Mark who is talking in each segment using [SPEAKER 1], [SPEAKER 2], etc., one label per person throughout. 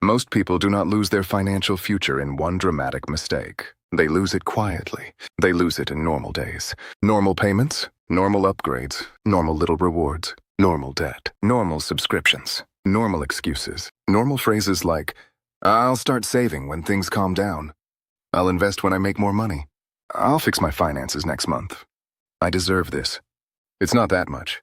[SPEAKER 1] Most people do not lose their financial future in one dramatic mistake. They lose it quietly. They lose it in normal days. Normal payments, normal upgrades, normal little rewards, normal debt, normal subscriptions, normal excuses, normal phrases like, "I'll start saving when things calm down. I'll invest when I make more money. I'll fix my finances next month. I deserve this." It's not that much.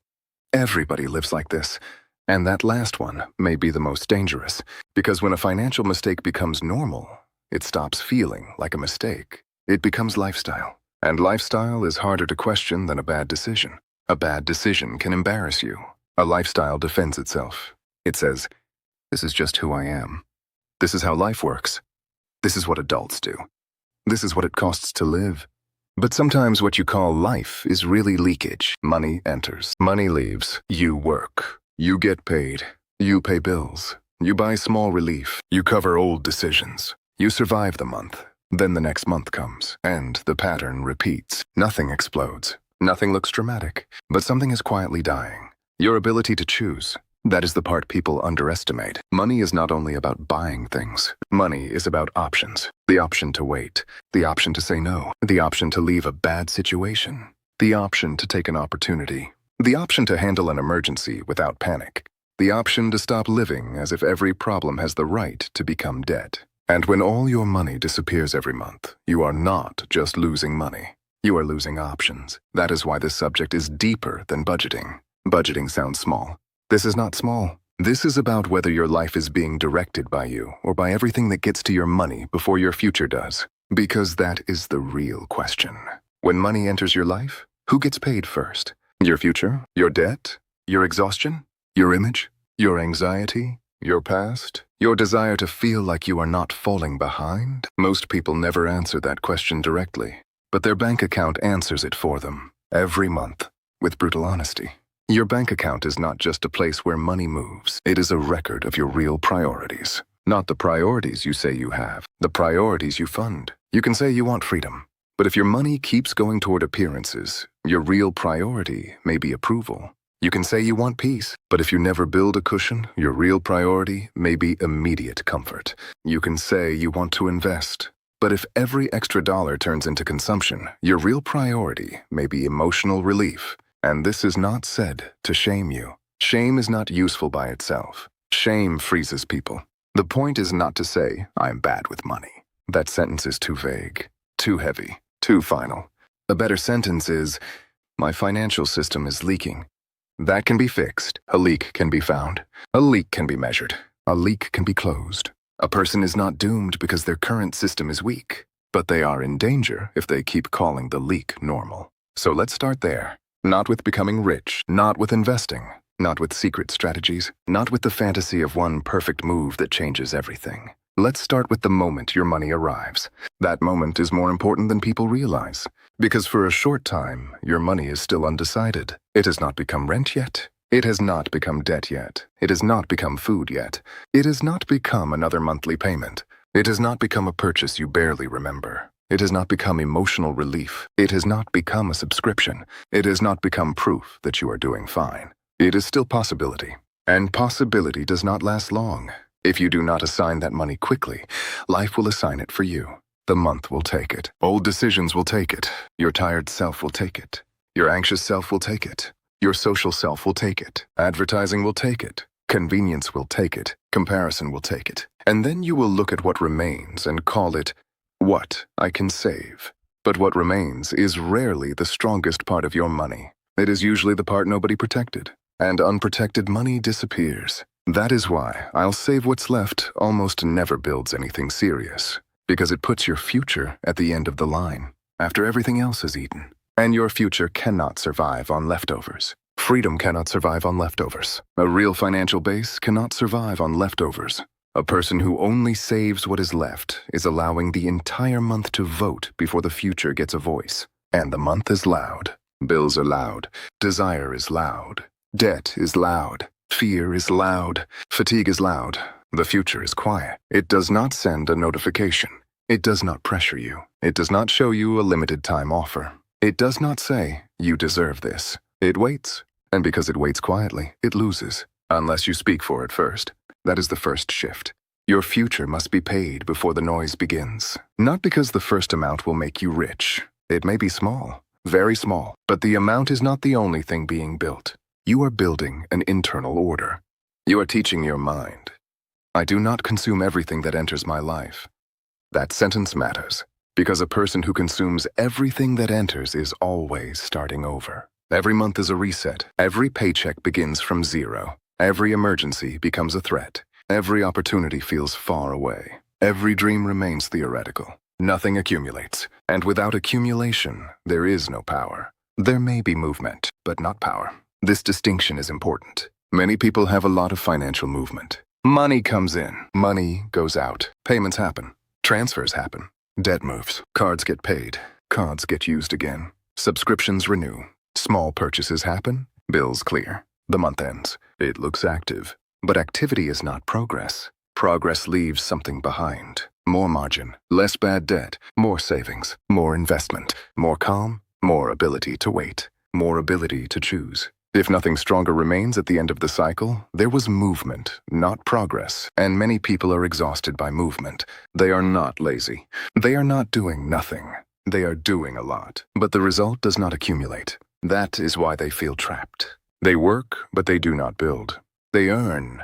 [SPEAKER 1] Everybody lives like this. And that last one may be the most dangerous, because when a financial mistake becomes normal, it stops feeling like a mistake. It becomes lifestyle. And lifestyle is harder to question than a bad decision. A bad decision can embarrass you. A lifestyle defends itself. It says, "This is just who I am. This is how life works. This is what adults do. This is what it costs to live." But sometimes what you call life is really leakage. Money enters. Money leaves. You work. You get paid. You pay bills. You buy small relief. You cover old decisions. You survive the month. Then the next month comes, and the pattern repeats. Nothing explodes. Nothing looks dramatic, but something is quietly dying. Your ability to choose. That is the part people underestimate. Money is not only about buying things. Money is about options. The option to wait. The option to say no. The option to leave a bad situation. The option to take an opportunity. The option to handle an emergency without panic. The option to stop living as if every problem has the right to become debt. And when all your money disappears every month, you are not just losing money. You are losing options. That is why this subject is deeper than budgeting. Budgeting sounds small. This is not small. This is about whether your life is being directed by you or by everything that gets to your money before your future does. Because that is the real question. When money enters your life, who gets paid first? Your future? Your debt? Your exhaustion? Your image? Your anxiety? Your past? Your desire to feel like you are not falling behind? Most people never answer that question directly, but their bank account answers it for them, every month, with brutal honesty. Your bank account is not just a place where money moves. It is a record of your real priorities. Not the priorities you say you have, the priorities you fund. You can say you want freedom, but if your money keeps going toward appearances, your real priority may be approval. You can say you want peace, but if you never build a cushion, your real priority may be immediate comfort. You can say you want to invest, but if every extra dollar turns into consumption, your real priority may be emotional relief. And this is not said to shame you. Shame is not useful by itself. Shame freezes people. The point is not to say, "I'm bad with money." That sentence is too vague, too heavy, too final. A better sentence is, "My financial system is leaking." That can be fixed. A leak can be found. A leak can be measured. A leak can be closed. A person is not doomed because their current system is weak, but they are in danger if they keep calling the leak normal. So let's start there. Not with becoming rich, not with investing, not with secret strategies, not with the fantasy of one perfect move that changes everything. Let's start with the moment your money arrives. That moment is more important than people realize, because for a short time, your money is still undecided. It has not become rent yet. It has not become debt yet. It has not become food yet. It has not become another monthly payment. It has not become a purchase you barely remember. It has not become emotional relief. It has not become a subscription. It has not become proof that you are doing fine. It is still possibility. And possibility does not last long. If you do not assign that money quickly, life will assign it for you. The month will take it. Old decisions will take it. Your tired self will take it. Your anxious self will take it. Your social self will take it. Advertising will take it. Convenience will take it. Comparison will take it. And then you will look at what remains and call it, "What I can save." But what remains is rarely the strongest part of your money. It is usually the part nobody protected. And unprotected money disappears. That is why "I'll save what's left" almost never builds anything serious. Because it puts your future at the end of the line, after everything else is eaten. And your future cannot survive on leftovers. Freedom cannot survive on leftovers. A real financial base cannot survive on leftovers. A person who only saves what is left is allowing the entire month to vote before the future gets a voice. And the month is loud. Bills are loud. Desire is loud. Debt is loud. Fear is loud. Fatigue is loud. The future is quiet. It does not send a notification. It does not pressure you. It does not show you a limited time offer. It does not say, "You deserve this." It waits. And because it waits quietly, it loses. Unless you speak for it first. That is the first shift. Your future must be paid before the noise begins. Not because the first amount will make you rich. It may be small, very small, but the amount is not the only thing being built. You are building an internal order. You are teaching your mind. I do not consume everything that enters my life. That sentence matters, because a person who consumes everything that enters is always starting over. Every month is a reset. Every paycheck begins from zero. Every emergency becomes a threat. Every opportunity feels far away. Every dream remains theoretical. Nothing accumulates. And without accumulation, there is no power. There may be movement, but not power. This distinction is important. Many people have a lot of financial movement. Money comes in. Money goes out. Payments happen. Transfers happen. Debt moves. Cards get paid. Cards get used again. Subscriptions renew. Small purchases happen. Bills clear. The month ends. It looks active. But activity is not progress. Progress leaves something behind. More margin, less bad debt, more savings, more investment, more calm, more ability to wait, more ability to choose. If nothing stronger remains at the end of the cycle, there was movement, not progress, and many people are exhausted by movement. They are not lazy. They are not doing nothing. They are doing a lot, but the result does not accumulate. That is why they feel trapped. They work, but they do not build. They earn,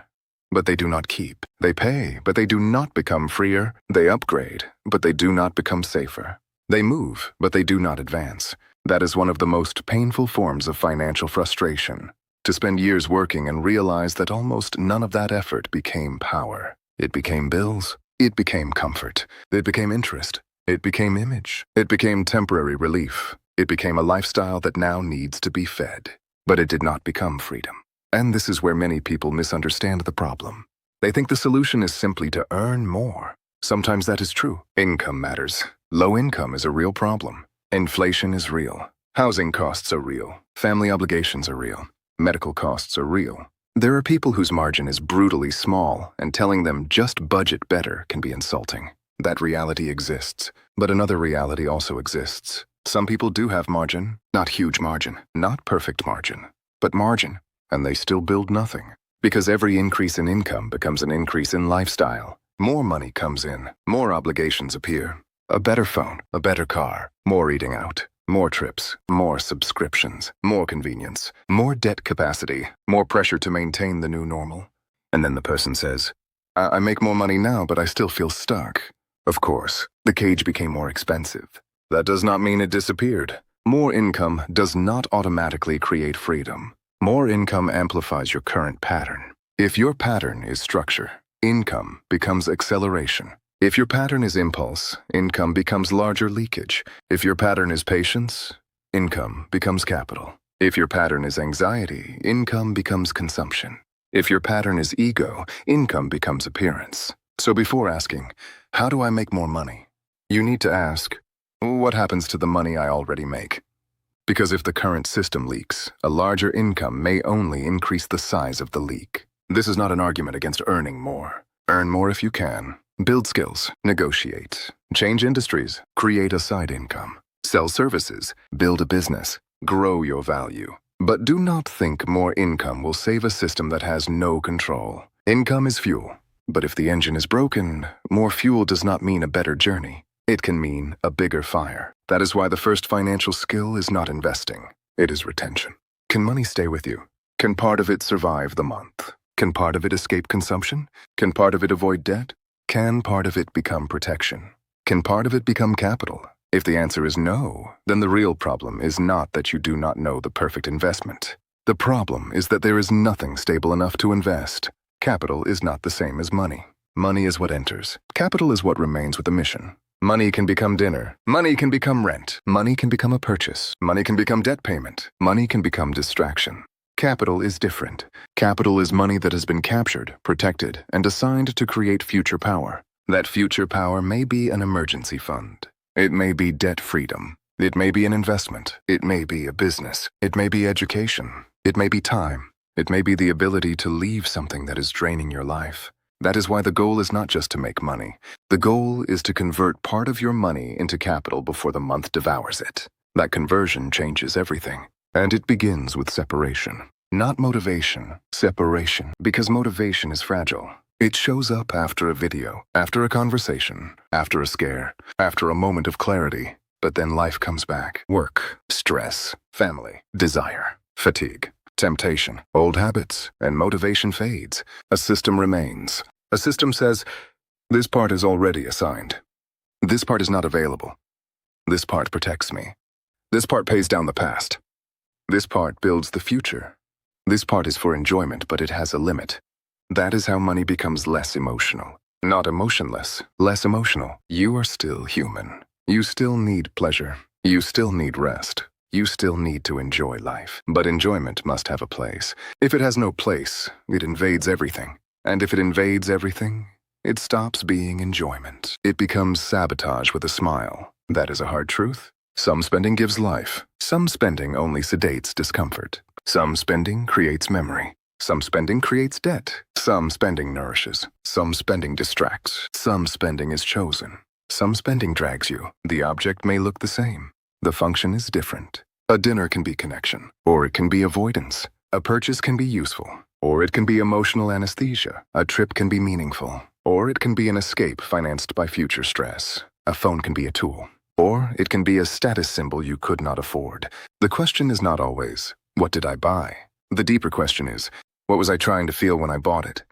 [SPEAKER 1] but they do not keep. They pay, but they do not become freer. They upgrade, but they do not become safer. They move, but they do not advance. That is one of the most painful forms of financial frustration. To spend years working and realize that almost none of that effort became power. It became bills. It became comfort. It became interest. It became image. It became temporary relief. It became a lifestyle that now needs to be fed. But it did not become freedom. And this is where many people misunderstand the problem. They think the solution is simply to earn more. Sometimes that is true. Income matters. Low income is a real problem. Inflation is real. Housing costs are real. Family obligations are real. Medical costs are real. There are people whose margin is brutally small, and telling them just budget better can be insulting. That reality exists. But another reality also exists. Some people do have margin, not huge margin, not perfect margin, but margin. And they still build nothing. Because every increase in income becomes an increase in lifestyle. More money comes in, more obligations appear. A better phone, a better car, more eating out, more trips, more subscriptions, more convenience, more debt capacity, more pressure to maintain the new normal. And then the person says, I make more money now, but I still feel stuck. Of course, the cage became more expensive. That does not mean it disappeared. More income does not automatically create freedom. More income amplifies your current pattern. If your pattern is structure, income becomes acceleration. If your pattern is impulse, income becomes larger leakage. If your pattern is patience, income becomes capital. If your pattern is anxiety, income becomes consumption. If your pattern is ego, income becomes appearance. So before asking, how do I make more money? You need to ask, what happens to the money I already make? Because if the current system leaks, a larger income may only increase the size of the leak. This is not an argument against earning more. Earn more if you can. Build skills. Negotiate. Change industries. Create a side income. Sell services. Build a business. Grow your value. But do not think more income will save a system that has no control. Income is fuel. But if the engine is broken, more fuel does not mean a better journey. It can mean a bigger fire. That is why the first financial skill is not investing. It is retention. Can money stay with you? Can part of it survive the month? Can part of it escape consumption? Can part of it avoid debt? Can part of it become protection? Can part of it become capital? If the answer is no, then the real problem is not that you do not know the perfect investment. The problem is that there is nothing stable enough to invest. Capital is not the same as money. Money is what enters. Capital is what remains with the mission. Money can become dinner. Money can become rent. Money can become a purchase. Money can become debt payment. Money can become distraction. Capital is different. Capital is money that has been captured, protected, and assigned to create future power. That future power may be an emergency fund. It may be debt freedom. It may be an investment. It may be a business. It may be education. It may be time. It may be the ability to leave something that is draining your life. That is why the goal is not just to make money. The goal is to convert part of your money into capital before the month devours it. That conversion changes everything. And it begins with separation. Not motivation, separation. Because motivation is fragile. It shows up after a video, after a conversation, after a scare, after a moment of clarity. But then life comes back. Work, stress, family, desire, fatigue, temptation, old habits, and motivation fades. A system remains. A system says, this part is already assigned. This part is not available. This part protects me. This part pays down the past. This part builds the future. This part is for enjoyment, but it has a limit. That is how money becomes less emotional. Not emotionless, less emotional. You are still human. You still need pleasure. You still need rest. You still need to enjoy life. But enjoyment must have a place. If it has no place, it invades everything. And if it invades everything, it stops being enjoyment. It becomes sabotage with a smile. That is a hard truth. Some spending gives life. Some spending only sedates discomfort. Some spending creates memory. Some spending creates debt. Some spending nourishes. Some spending distracts. Some spending is chosen. Some spending drags you. The object may look the same. The function is different. A dinner can be connection, or it can be avoidance. A purchase can be useful, or it can be emotional anesthesia. A trip can be meaningful, or it can be an escape financed by future stress. A phone can be a tool, or it can be a status symbol you could not afford. The question is not always, what did I buy? The deeper question is, what was I trying to feel when I bought it?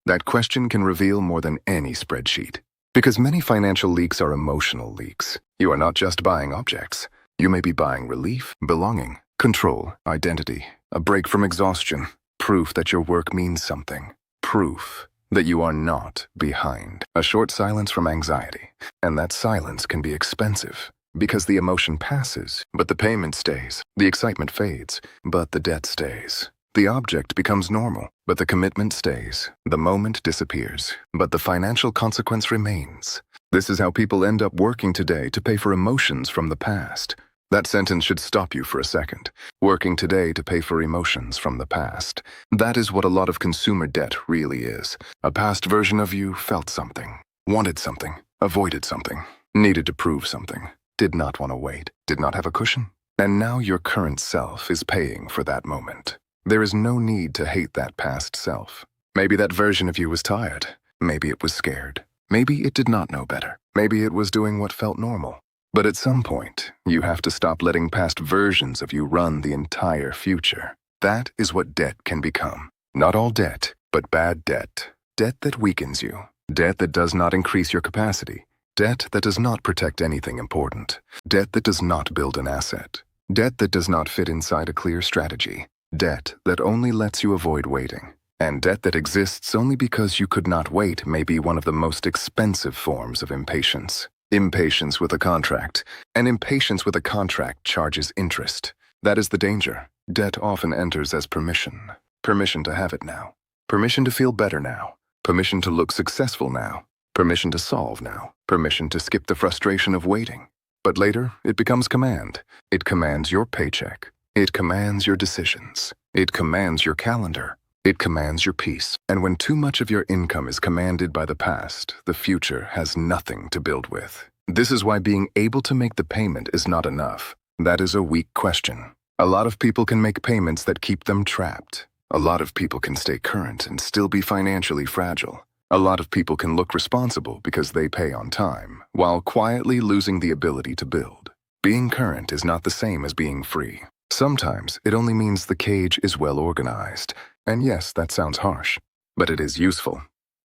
[SPEAKER 1] That question can reveal more than any spreadsheet. Because many financial leaks are emotional leaks. You are not just buying objects. You may be buying relief, belonging, control, identity, a break from exhaustion, proof that your work means something, proof that you are not behind, a short silence from anxiety. And that silence can be expensive because the emotion passes, but the payment stays. The excitement fades, but the debt stays. The object becomes normal, but the commitment stays. The moment disappears, but the financial consequence remains. This is how people end up working today to pay for emotions from the past. That sentence should stop you for a second. Working today to pay for emotions from the past. That is what a lot of consumer debt really is. A past version of you felt something, wanted something, avoided something, needed to prove something, did not want to wait, did not have a cushion. And now your current self is paying for that moment. There is no need to hate that past self. Maybe that version of you was tired. Maybe it was scared. Maybe it did not know better. Maybe it was doing what felt normal. But at some point, you have to stop letting past versions of you run the entire future. That is what debt can become. Not all debt, but bad debt. Debt that weakens you. Debt that does not increase your capacity. Debt that does not protect anything important. Debt that does not build an asset. Debt that does not fit inside a clear strategy. Debt that only lets you avoid waiting. And debt that exists only because you could not wait may be one of the most expensive forms of impatience. Impatience with a contract. And impatience with a contract charges interest. That is the danger. Debt often enters as permission. Permission to have it now. Permission to feel better now. Permission to look successful now. Permission to solve now. Permission to skip the frustration of waiting. But later, it becomes command. It commands your paycheck. It commands your decisions. It commands your calendar. It commands your peace. And when too much of your income is commanded by the past, the future has nothing to build with. This is why being able to make the payment is not enough. That is a weak question. A lot of people can make payments that keep them trapped. A lot of people can stay current and still be financially fragile. A lot of people can look responsible because they pay on time, while quietly losing the ability to build. Being current is not the same as being free. Sometimes it only means the cage is well organized. And yes, that sounds harsh, but it is useful.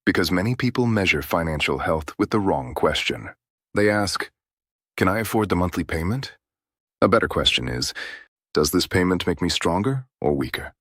[SPEAKER 1] Because many people measure financial health with the wrong question. They ask, can I afford the monthly payment? A better question is, does this payment make me stronger or weaker?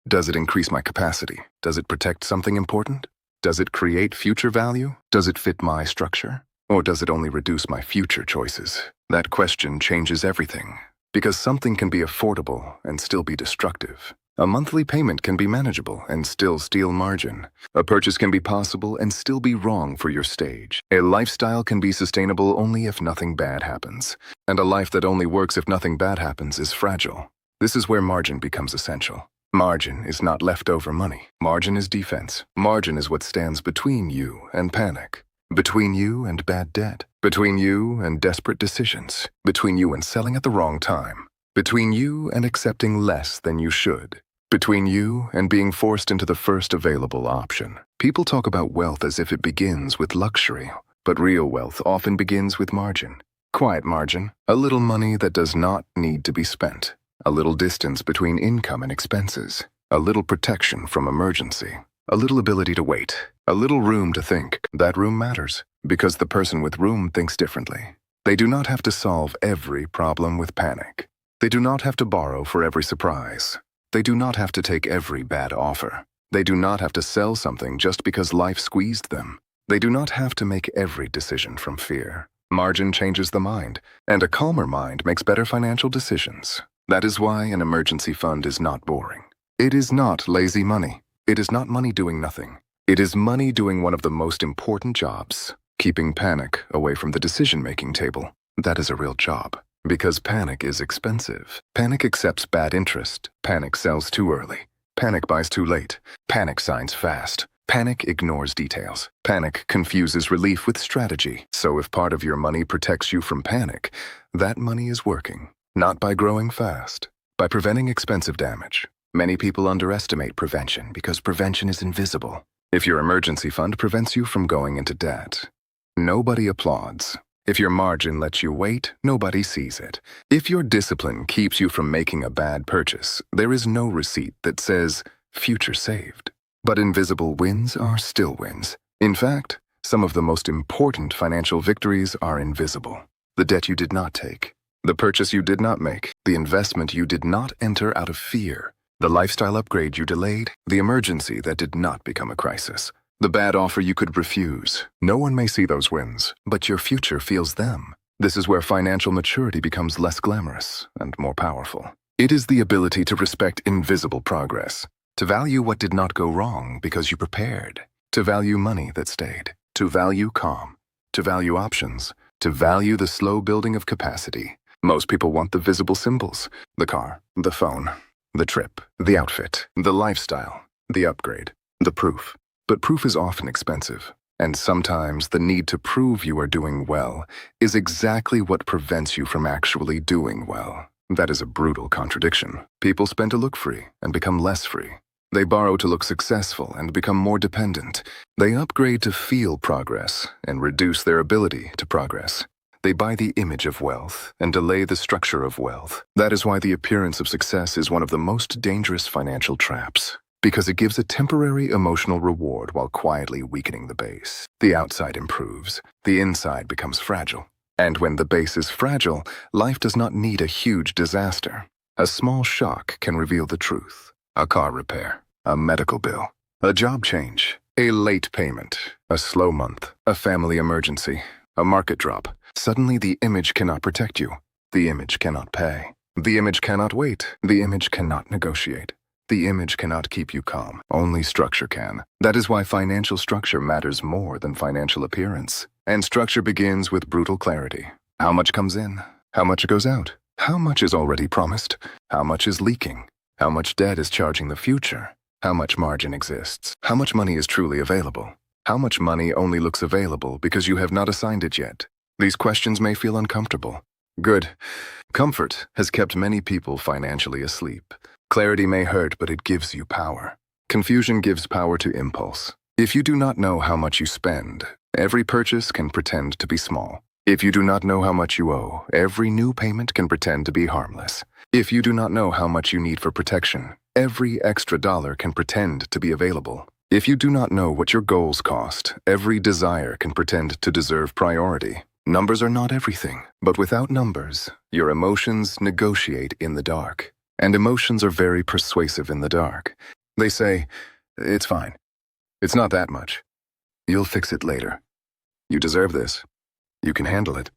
[SPEAKER 1] Does it increase my capacity? Does it protect something important? Does it create future value? Does it fit my structure? Or does it only reduce my future choices? That question changes everything. Because something can be affordable and still be destructive. A monthly payment can be manageable and still steal margin. A purchase can be possible and still be wrong for your stage. A lifestyle can be sustainable only if nothing bad happens. And a life that only works if nothing bad happens is fragile. This is where margin becomes essential. Margin is not leftover money. Margin is defense. Margin is what stands between you and panic. Between you and bad debt. Between you and desperate decisions. Between you and selling at the wrong time. Between you and accepting less than you should. between you and being forced into the first available option. People talk about wealth as if it begins with luxury, but real wealth often begins with margin. Quiet margin, a little money that does not need to be spent, a little distance between income and expenses, a little protection from emergency, a little ability to wait, a little room to think. That room matters, because the person with room thinks differently. They do not have to solve every problem with panic. They do not have to borrow for every surprise. They do not have to take every bad offer. They do not have to sell something just because life squeezed them. They do not have to make every decision from fear. Margin changes the mind, and a calmer mind makes better financial decisions. That is why an emergency fund is not boring. It is not lazy money. It is not money doing nothing. It is money doing one of the most important jobs, keeping panic away from the decision-making table. That is a real job, because panic is expensive. Panic accepts bad interest. Panic sells too early. Panic buys too late. Panic signs fast. Panic ignores details. Panic confuses relief with strategy. So if part of your money protects you from panic, that money is working, not by growing fast, by preventing expensive damage. Many people underestimate prevention because prevention is invisible. If your emergency fund prevents you from going into debt, nobody applauds. If your margin lets you wait, nobody sees it. If your discipline keeps you from making a bad purchase, there is no receipt that says, "Future saved." But invisible wins are still wins. In fact, some of the most important financial victories are invisible. The debt you did not take, the purchase you did not make, the investment you did not enter out of fear, the lifestyle upgrade you delayed, the emergency that did not become a crisis, the bad offer you could refuse. No one may see those wins, but your future feels them. This is where financial maturity becomes less glamorous and more powerful. It is the ability to respect invisible progress, to value what did not go wrong because you prepared, to value money that stayed, to value calm, to value options, to value the slow building of capacity. Most people want the visible symbols: the car, the phone, the trip, the outfit, the lifestyle, the upgrade, the proof. But proof is often expensive, and sometimes the need to prove you are doing well is exactly what prevents you from actually doing well. That is a brutal contradiction. People spend to look free and become less free. They borrow to look successful and become more dependent. They upgrade to feel progress and reduce their ability to progress. They buy the image of wealth and delay the structure of wealth. That is why the appearance of success is one of the most dangerous financial traps, because it gives a temporary emotional reward while quietly weakening the base. The outside improves, the inside becomes fragile. And when the base is fragile, life does not need a huge disaster. A small shock can reveal the truth. A car repair, a medical bill, a job change, a late payment, a slow month, a family emergency, a market drop. Suddenly the image cannot protect you. The image cannot pay. The image cannot wait. The image cannot negotiate. The image cannot keep you calm. Only structure can. That is why financial structure matters more than financial appearance. And structure begins with brutal clarity. How much comes in? How much goes out? How much is already promised? How much is leaking? How much debt is charging the future? How much margin exists? How much money is truly available? How much money only looks available because you have not assigned it yet? These questions may feel uncomfortable. Good. Comfort has kept many people financially asleep. Clarity may hurt, but it gives you power. Confusion gives power to impulse. If you do not know how much you spend, every purchase can pretend to be small. If you do not know how much you owe, every new payment can pretend to be harmless. If you do not know how much you need for protection, every extra dollar can pretend to be available. If you do not know what your goals cost, every desire can pretend to deserve priority. Numbers are not everything, but without numbers, your emotions negotiate in the dark. And emotions are very persuasive in the dark. They say, "It's fine. It's not that much. You'll fix it later. You deserve this. You can handle it.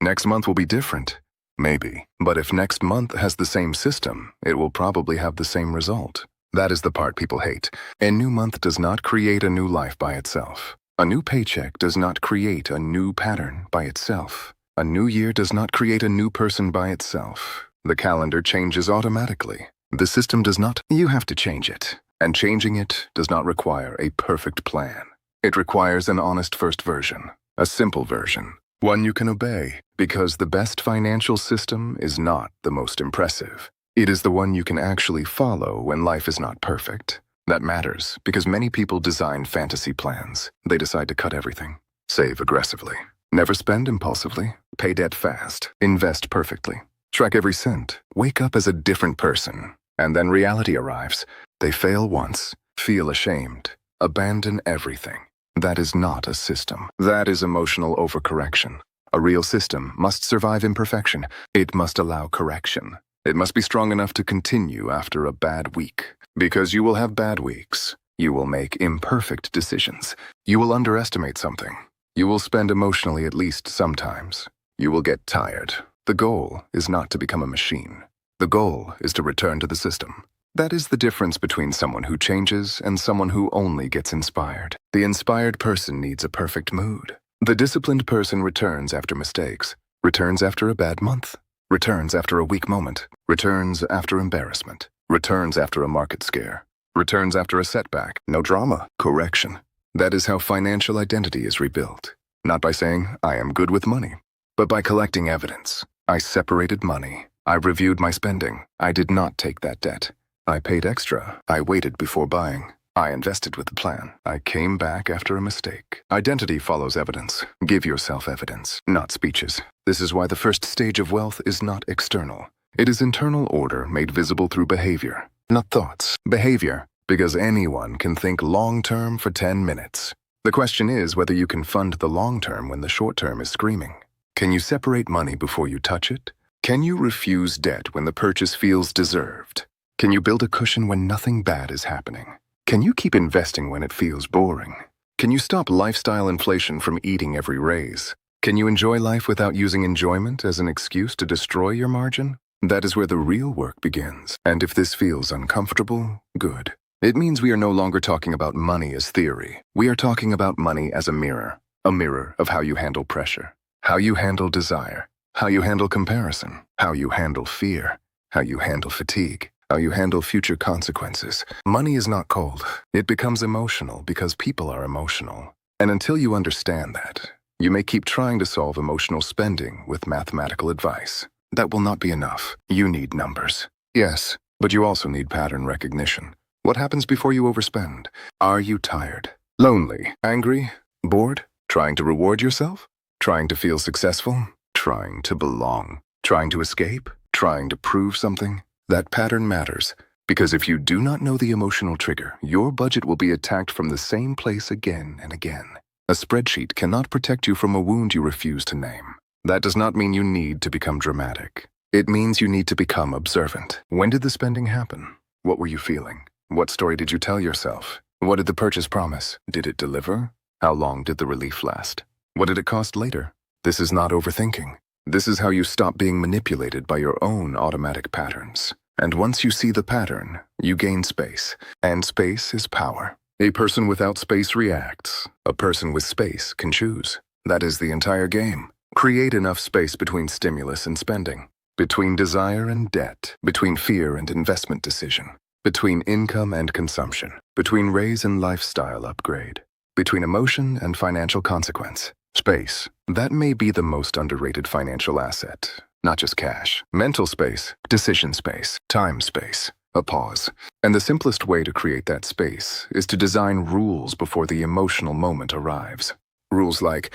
[SPEAKER 1] Next month will be different." Maybe. But if next month has the same system, it will probably have the same result. That is the part people hate. A new month does not create a new life by itself. A new paycheck does not create a new pattern by itself. A new year does not create a new person by itself. The calendar changes automatically. The system does not. You have to change it. And changing it does not require a perfect plan. It requires an honest first version, a simple version, one you can obey, because the best financial system is not the most impressive. It is the one you can actually follow when life is not perfect. That matters because many people design fantasy plans. They decide to cut everything, save aggressively, never spend impulsively, pay debt fast, invest perfectly, track every cent, wake up as a different person. And then reality arrives. They fail once, feel ashamed, abandon everything. That is not a system. That is emotional overcorrection. A real system must survive imperfection. It must allow correction. It must be strong enough to continue after a bad week. Because you will have bad weeks. You will make imperfect decisions. You will underestimate something. You will spend emotionally at least sometimes. You will get tired. The goal is not to become a machine. The goal is to return to the system. That is the difference between someone who changes and someone who only gets inspired. The inspired person needs a perfect mood. The disciplined person returns after mistakes, returns after a bad month, returns after a weak moment, returns after embarrassment, returns after a market scare, returns after a setback. No drama, correction. That is how financial identity is rebuilt. Not by saying, I am good with money, but by collecting evidence. I separated money. I reviewed my spending. I did not take that debt. I paid extra. I waited before buying. I invested with a plan. I came back after a mistake. Identity follows evidence. Give yourself evidence, not speeches. This is why the first stage of wealth is not external. It is internal order made visible through behavior, not thoughts. Behavior, because anyone can think long-term for 10 minutes. The question is whether you can fund the long-term when the short-term is screaming. Can you separate money before you touch it? Can you refuse debt when the purchase feels deserved? Can you build a cushion when nothing bad is happening? Can you keep investing when it feels boring? Can you stop lifestyle inflation from eating every raise? Can you enjoy life without using enjoyment as an excuse to destroy your margin? That is where the real work begins. And if this feels uncomfortable, good. It means we are no longer talking about money as theory. We are talking about money as a mirror of how you handle pressure, how you handle desire, how you handle comparison, how you handle fear, how you handle fatigue, how you handle future consequences. Money is not cold. It becomes emotional because people are emotional. And until you understand that, you may keep trying to solve emotional spending with mathematical advice. That will not be enough. You need numbers. Yes, but you also need pattern recognition. What happens before you overspend? Are you tired? Lonely? Angry? Bored? Trying to reward yourself? Trying to feel successful? Trying to belong? Trying to escape? Trying to prove something? That pattern matters, because if you do not know the emotional trigger, your budget will be attacked from the same place again and again. A spreadsheet cannot protect you from a wound you refuse to name. That does not mean you need to become dramatic. It means you need to become observant. When did the spending happen? What were you feeling? What story did you tell yourself? What did the purchase promise? Did it deliver? How long did the relief last? What did it cost later? This is not overthinking. This is how you stop being manipulated by your own automatic patterns. And once you see the pattern, you gain space. And space is power. A person without space reacts. A person with space can choose. That is the entire game. Create enough space between stimulus and spending, between desire and debt, between fear and investment decision, between income and consumption, between raise and lifestyle upgrade, between emotion and financial consequence. Space. That may be the most underrated financial asset. Not just cash. Mental space, decision space, time space, a pause. And the simplest way to create that space is to design rules before the emotional moment arrives. Rules like,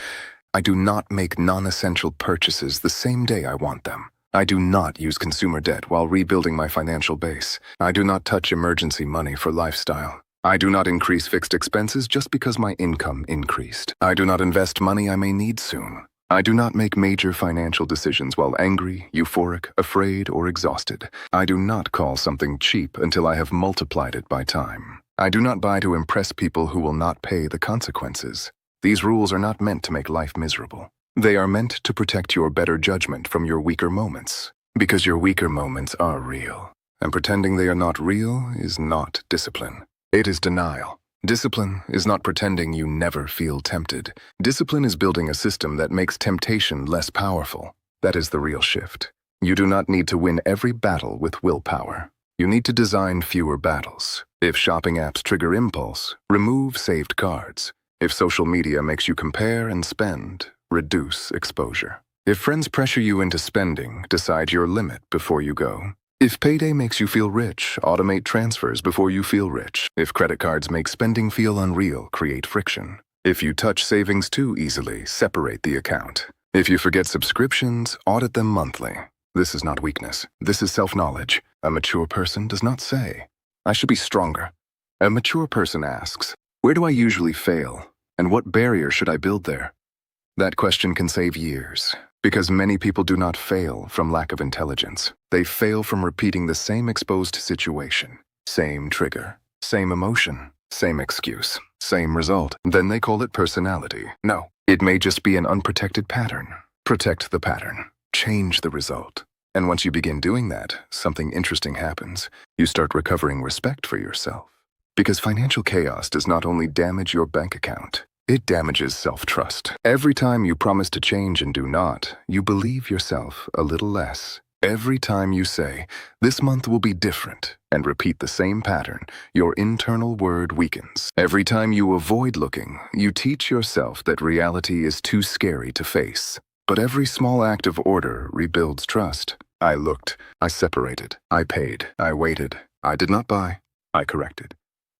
[SPEAKER 1] I do not make non-essential purchases the same day I want them. I do not use consumer debt while rebuilding my financial base. I do not touch emergency money for lifestyle. I do not increase fixed expenses just because my income increased. I do not invest money I may need soon. I do not make major financial decisions while angry, euphoric, afraid, or exhausted. I do not call something cheap until I have multiplied it by time. I do not buy to impress people who will not pay the consequences. These rules are not meant to make life miserable. They are meant to protect your better judgment from your weaker moments, because your weaker moments are real. And pretending they are not real is not discipline. It is denial. Discipline is not pretending you never feel tempted. Discipline is building a system that makes temptation less powerful. That is the real shift. You do not need to win every battle with willpower. You need to design fewer battles. If shopping apps trigger impulse, remove saved cards. If social media makes you compare and spend, reduce exposure. If friends pressure you into spending, decide your limit before you go. If payday makes you feel rich, automate transfers before you feel rich. If credit cards make spending feel unreal, create friction. If you touch savings too easily, separate the account. If you forget subscriptions, audit them monthly. This is not weakness. This is self-knowledge. A mature person does not say, "I should be stronger." A mature person asks, "Where do I usually fail? And what barrier should I build there?" That question can save years, because many people do not fail from lack of intelligence. They fail from repeating the same exposed situation, same trigger, same emotion, same excuse, same result. Then they call it personality. No, it may just be an unprotected pattern. Protect the pattern. Change the result. And once you begin doing that, something interesting happens. You start recovering respect for yourself. Because financial chaos does not only damage your bank account, it damages self-trust. Every time you promise to change and do not, you believe yourself a little less. Every time you say, "This month will be different," and repeat the same pattern, your internal word weakens. Every time you avoid looking, you teach yourself that reality is too scary to face. But every small act of order rebuilds trust. I looked, I separated, I paid, I waited, I did not buy, I corrected.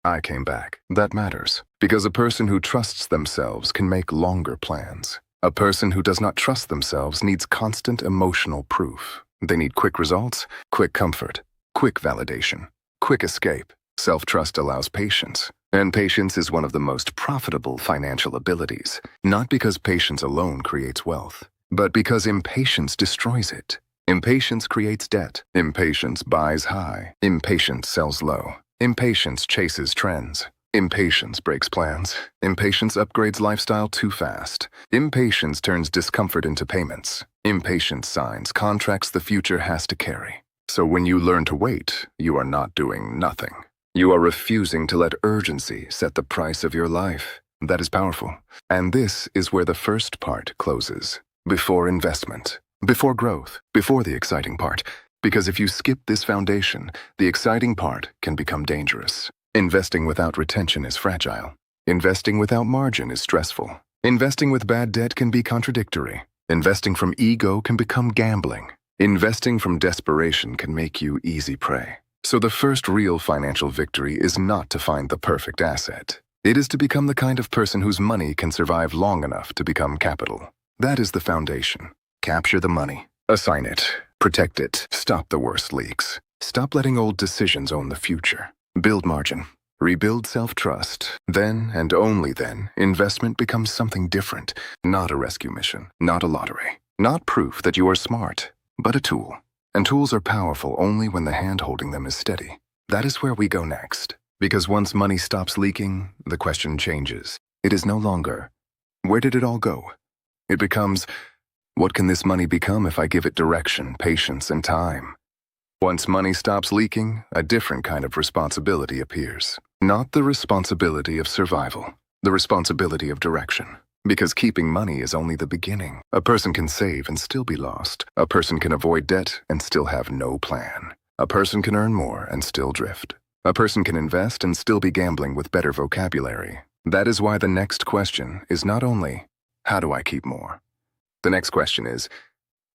[SPEAKER 1] I came back. That matters, because a person who trusts themselves can make longer plans. A person who does not trust themselves needs constant emotional proof. They need quick results, quick comfort, quick validation, quick escape. Self-trust allows patience, and patience is one of the most profitable financial abilities, not because patience alone creates wealth, but because impatience destroys it. Impatience creates debt. Impatience buys high. Impatience sells low. Impatience chases trends. Impatience breaks plans. Impatience upgrades lifestyle too fast. Impatience turns discomfort into payments. Impatience signs contracts the future has to carry. So when you learn to wait, you are not doing nothing. You are refusing to let urgency set the price of your life. That is powerful. And this is where the first part closes. Before investment, before growth, before the exciting part. Because if you skip this foundation, the exciting part can become dangerous. Investing without retention is fragile. Investing without margin is stressful. Investing with bad debt can be contradictory. Investing from ego can become gambling. Investing from desperation can make you easy prey. So the first real financial victory is not to find the perfect asset. It is to become the kind of person whose money can survive long enough to become capital. That is the foundation. Capture the money. Assign it. Protect it. Stop the worst leaks. Stop letting old decisions own the future. Build margin. Rebuild self-trust. Then, and only then, investment becomes something different. Not a rescue mission. Not a lottery. Not proof that you are smart, but a tool. And tools are powerful only when the hand holding them is steady. That is where we go next. Because once money stops leaking, the question changes. It is no longer, "Where did it all go?" It becomes, "What can this money become if I give it direction, patience, and time?" Once money stops leaking, a different kind of responsibility appears. Not the responsibility of survival, the responsibility of direction. Because keeping money is only the beginning. A person can save and still be lost. A person can avoid debt and still have no plan. A person can earn more and still drift. A person can invest and still be gambling with better vocabulary. That is why the next question is not only, "How do I keep more?" The next question is,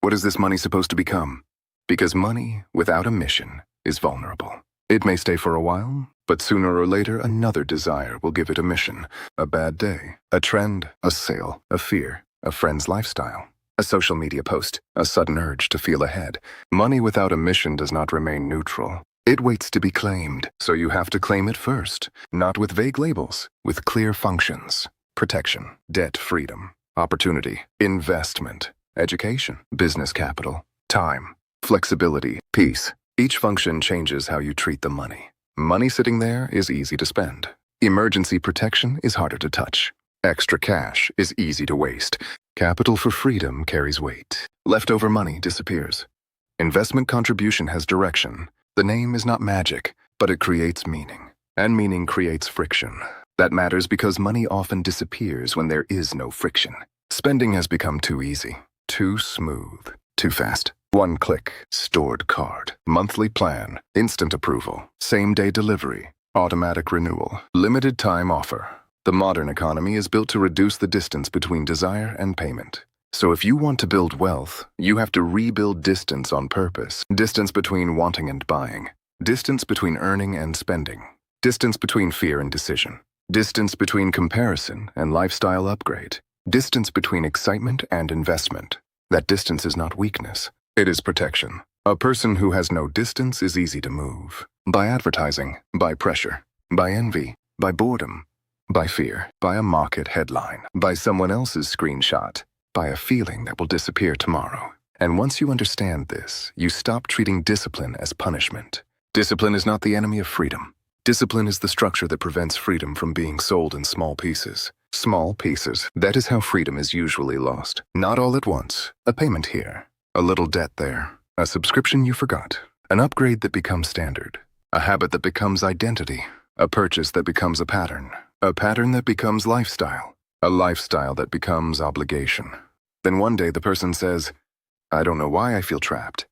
[SPEAKER 1] "What is this money supposed to become?" Because money without a mission is vulnerable. It may stay for a while, but sooner or later another desire will give it a mission. A bad day, a trend, a sale, a fear, a friend's lifestyle, a social media post, a sudden urge to feel ahead. Money without a mission does not remain neutral. It waits to be claimed, so you have to claim it first. Not with vague labels, with clear functions. Protection, debt freedom, opportunity, investment, education, business capital, time, flexibility, peace. Each function changes how you treat the money. Money sitting there is easy to spend. Emergency protection is harder to touch. Extra cash is easy to waste. Capital for freedom carries weight. Leftover money disappears. Investment contribution has direction. The name is not magic, but it creates meaning. And meaning creates friction. That matters because money often disappears when there is no friction. Spending has become too easy, too smooth, too fast. One click, stored card, monthly plan, instant approval, same-day delivery, automatic renewal, limited time offer. The modern economy is built to reduce the distance between desire and payment. So if you want to build wealth, you have to rebuild distance on purpose. Distance between wanting and buying. Distance between earning and spending. Distance between fear and decision. Distance between comparison and lifestyle upgrade. Distance between excitement and investment. That distance is not weakness. It is protection. A person who has no distance is easy to move. By advertising, by pressure, by envy, by boredom, by fear, by a market headline, by someone else's screenshot, by a feeling that will disappear tomorrow. And once you understand this, you stop treating discipline as punishment. Discipline is not the enemy of freedom. Discipline is the structure that prevents freedom from being sold in small pieces. Small pieces. That is how freedom is usually lost. Not all at once. A payment here. A little debt there. A subscription you forgot. An upgrade that becomes standard. A habit that becomes identity. A purchase that becomes a pattern. A pattern that becomes lifestyle. A lifestyle that becomes obligation. Then one day the person says, I don't know why I feel trapped.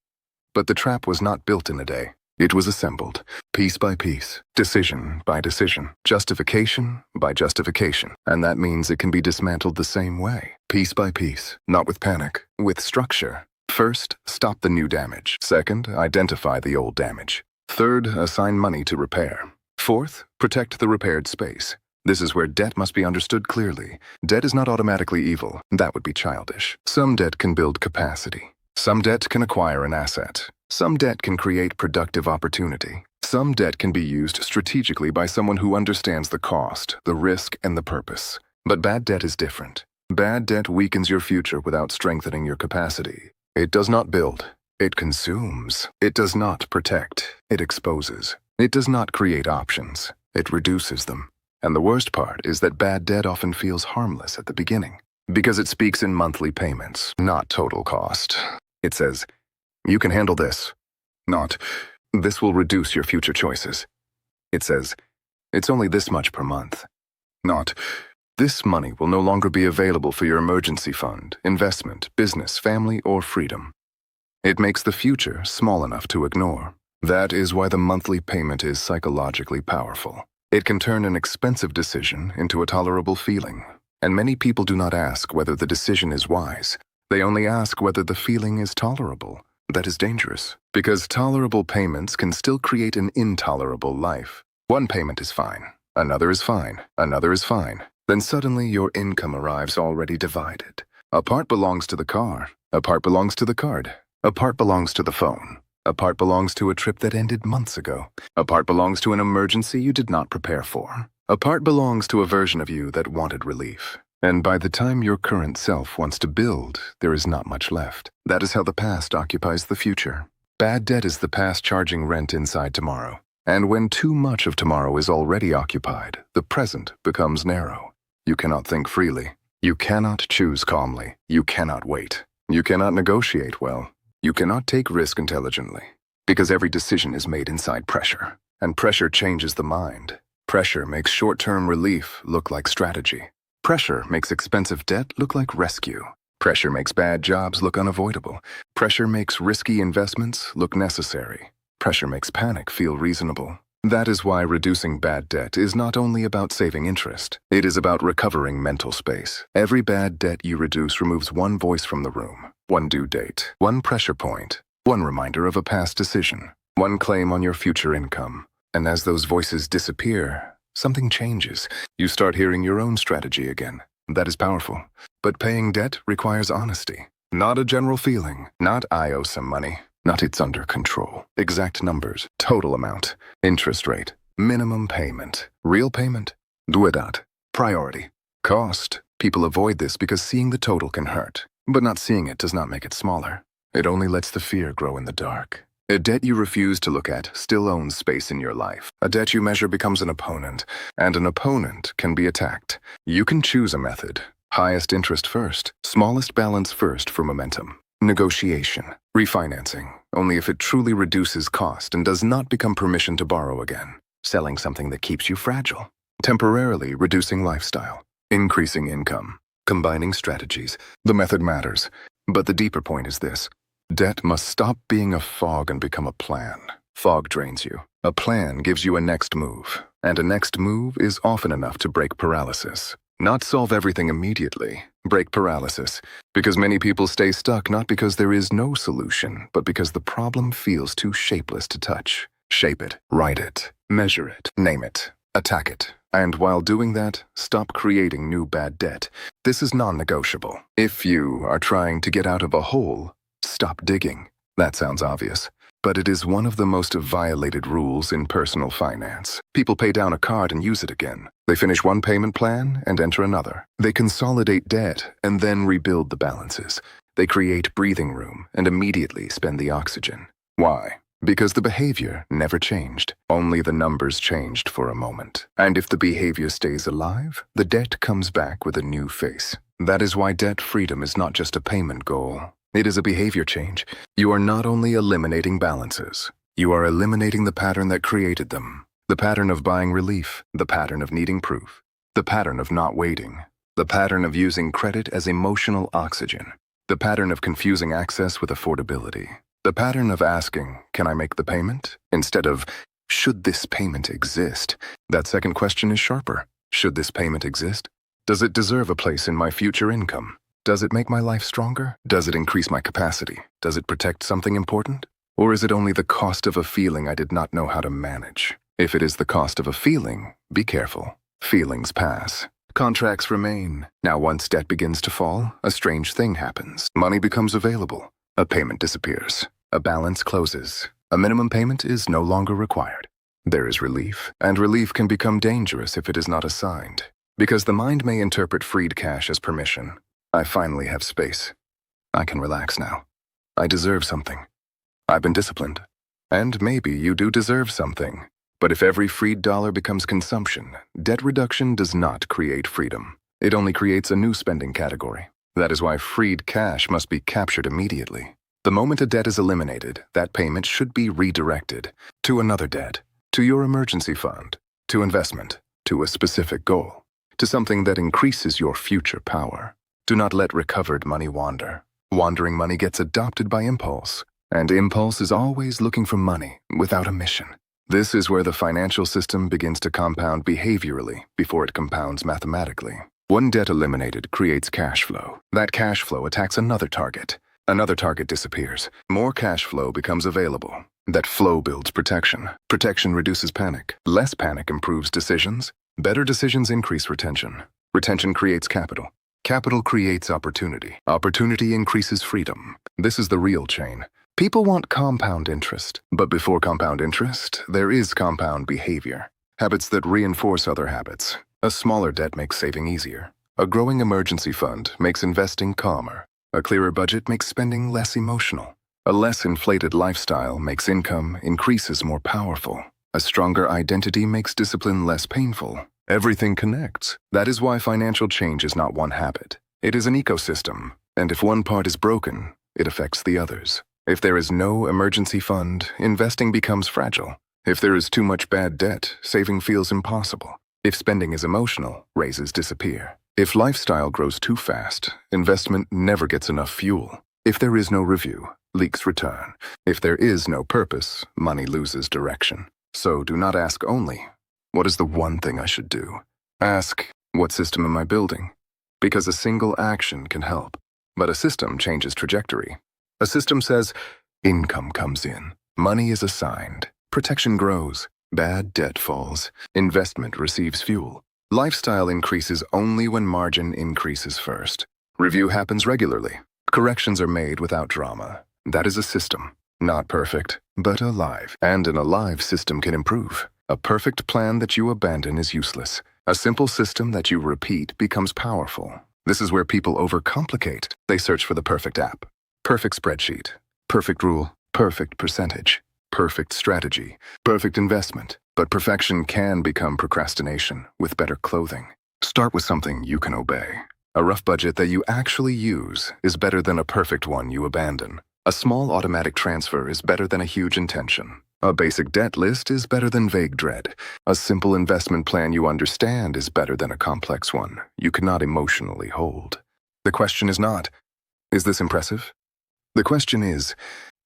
[SPEAKER 1] But the trap was not built in a day. It was assembled, piece by piece, decision by decision, justification by justification. And that means it can be dismantled the same way, piece by piece, not with panic, with structure. First, stop the new damage. Second, identify the old damage. Third, assign money to repair. Fourth, protect the repaired space. This is where debt must be understood clearly. Debt is not automatically evil. That would be childish. Some debt can build capacity. Some debt can acquire an asset. Some debt can create productive opportunity. Some debt can be used strategically by someone who understands the cost, the risk, and the purpose. But bad debt is different. Bad debt weakens your future without strengthening your capacity. It does not build. It consumes. It does not protect. It exposes. It does not create options. It reduces them. And the worst part is that bad debt often feels harmless at the beginning, because it speaks in monthly payments, not total cost. It says, you can handle this. Not, this will reduce your future choices. It says, it's only this much per month. Not, this money will no longer be available for your emergency fund, investment, business, family, or freedom. It makes the future small enough to ignore. That is why the monthly payment is psychologically powerful. It can turn an expensive decision into a tolerable feeling. And many people do not ask whether the decision is wise. They only ask whether the feeling is tolerable. That is dangerous, because tolerable payments can still create an intolerable life. One payment is fine, another is fine, another is fine. Then suddenly your income arrives already divided. A part belongs to the car, a part belongs to the card, a part belongs to the phone, a part belongs to a trip that ended months ago, a part belongs to an emergency you did not prepare for, a part belongs to a version of you that wanted relief. And by the time your current self wants to build, there is not much left. That is how the past occupies the future. Bad debt is the past charging rent inside tomorrow. And when too much of tomorrow is already occupied, the present becomes narrow. You cannot think freely. You cannot choose calmly. You cannot wait. You cannot negotiate well. You cannot take risk intelligently. Because every decision is made inside pressure. And pressure changes the mind. Pressure makes short-term relief look like strategy. Pressure makes expensive debt look like rescue. Pressure makes bad jobs look unavoidable. Pressure makes risky investments look necessary. Pressure makes panic feel reasonable. That is why reducing bad debt is not only about saving interest. It is about recovering mental space. Every bad debt you reduce removes one voice from the room, one due date, one pressure point, one reminder of a past decision, one claim on your future income. And as those voices disappear, something changes. You start hearing your own strategy again. That is powerful. But paying debt requires honesty. Not a general feeling. Not I owe some money. Not it's under control. Exact numbers. Total amount. Interest rate. Minimum payment. Real payment. Duedat. Priority. Cost. People avoid this because seeing the total can hurt. But not seeing it does not make it smaller. It only lets the fear grow in the dark. A debt you refuse to look at still owns space in your life. A debt you measure becomes an opponent, and an opponent can be attacked. You can choose a method. Highest interest first, smallest balance first for momentum. Negotiation, refinancing, only if it truly reduces cost and does not become permission to borrow again. Selling something that keeps you fragile. Temporarily reducing lifestyle. Increasing income. Combining strategies. The method matters, but the deeper point is this. Debt must stop being a fog and become a plan. Fog drains you. A plan gives you a next move, and a next move is often enough to break paralysis. Not solve everything immediately. Break paralysis. Because many people stay stuck not because there is no solution, but because the problem feels too shapeless to touch. Shape it, write it, measure it, name it, attack it. And while doing that, stop creating new bad debt. This is non-negotiable. If you are trying to get out of a hole, stop digging. That sounds obvious, but it is one of the most violated rules in personal finance. People pay down a card and use it again. They finish one payment plan and enter another. They consolidate debt and then rebuild the balances. They create breathing room and immediately spend the oxygen. Why? Because the behavior never changed. Only the numbers changed for a moment. And if the behavior stays alive, the debt comes back with a new face. That is why debt freedom is not just a payment goal. It is a behavior change. You are not only eliminating balances, you are eliminating the pattern that created them. The pattern of buying relief, the pattern of needing proof, the pattern of not waiting, the pattern of using credit as emotional oxygen, the pattern of confusing access with affordability, the pattern of asking, can I make the payment? Instead of, should this payment exist? That second question is sharper. Should this payment exist? Does it deserve a place in my future income? Does it make my life stronger? Does it increase my capacity? Does it protect something important? Or is it only the cost of a feeling I did not know how to manage? If it is the cost of a feeling, be careful. Feelings pass. Contracts remain. Now once debt begins to fall, a strange thing happens. Money becomes available. A payment disappears. A balance closes. A minimum payment is no longer required. There is relief, and relief can become dangerous if it is not assigned. Because the mind may interpret freed cash as permission. I finally have space. I can relax now. I deserve something. I've been disciplined. And maybe you do deserve something. But if every freed dollar becomes consumption, debt reduction does not create freedom. It only creates a new spending category. That is why freed cash must be captured immediately. The moment a debt is eliminated, that payment should be redirected to another debt, to your emergency fund, to investment, to a specific goal, to something that increases your future power. Do not let recovered money wander. Wandering money gets adopted by impulse, and impulse is always looking for money without a mission. This is where the financial system begins to compound behaviorally before it compounds mathematically. One debt eliminated creates cash flow. That cash flow attacks another target. Another target disappears. More cash flow becomes available. That flow builds protection. Protection reduces panic. Less panic improves decisions. Better decisions increase retention. Retention creates capital. Capital creates opportunity. Opportunity increases freedom. This is the real chain. People want compound interest, but before compound interest, there is compound behavior. Habits that reinforce other habits. A smaller debt makes saving easier. A growing emergency fund makes investing calmer. A clearer budget makes spending less emotional. A less inflated lifestyle makes income increases more powerful. A stronger identity makes discipline less painful. Everything connects. That is why financial change is not one habit. It is an ecosystem, and if one part is broken, it affects the others. If there is no emergency fund, investing becomes fragile. If there is too much bad debt, saving feels impossible. If spending is emotional, raises disappear. If lifestyle grows too fast, investment never gets enough fuel. If there is no review, leaks return. If there is no purpose, money loses direction. So do not ask only, what is the one thing I should do? Ask, what system am I building? Because a single action can help, but a system changes trajectory. A system says, income comes in, money is assigned, protection grows, bad debt falls, investment receives fuel. Lifestyle increases only when margin increases first. Review happens regularly. Corrections are made without drama. That is a system. Not perfect, but alive. And an alive system can improve. A perfect plan that you abandon is useless. A simple system that you repeat becomes powerful. This is where people overcomplicate. They search for the perfect app, perfect spreadsheet, perfect rule, perfect percentage, perfect strategy, perfect investment. But perfection can become procrastination with better clothing. Start with something you can obey. A rough budget that you actually use is better than a perfect one you abandon. A small automatic transfer is better than a huge intention. A basic debt list is better than vague dread. A simple investment plan you understand is better than a complex one you cannot emotionally hold. The question is not, is this impressive? The question is,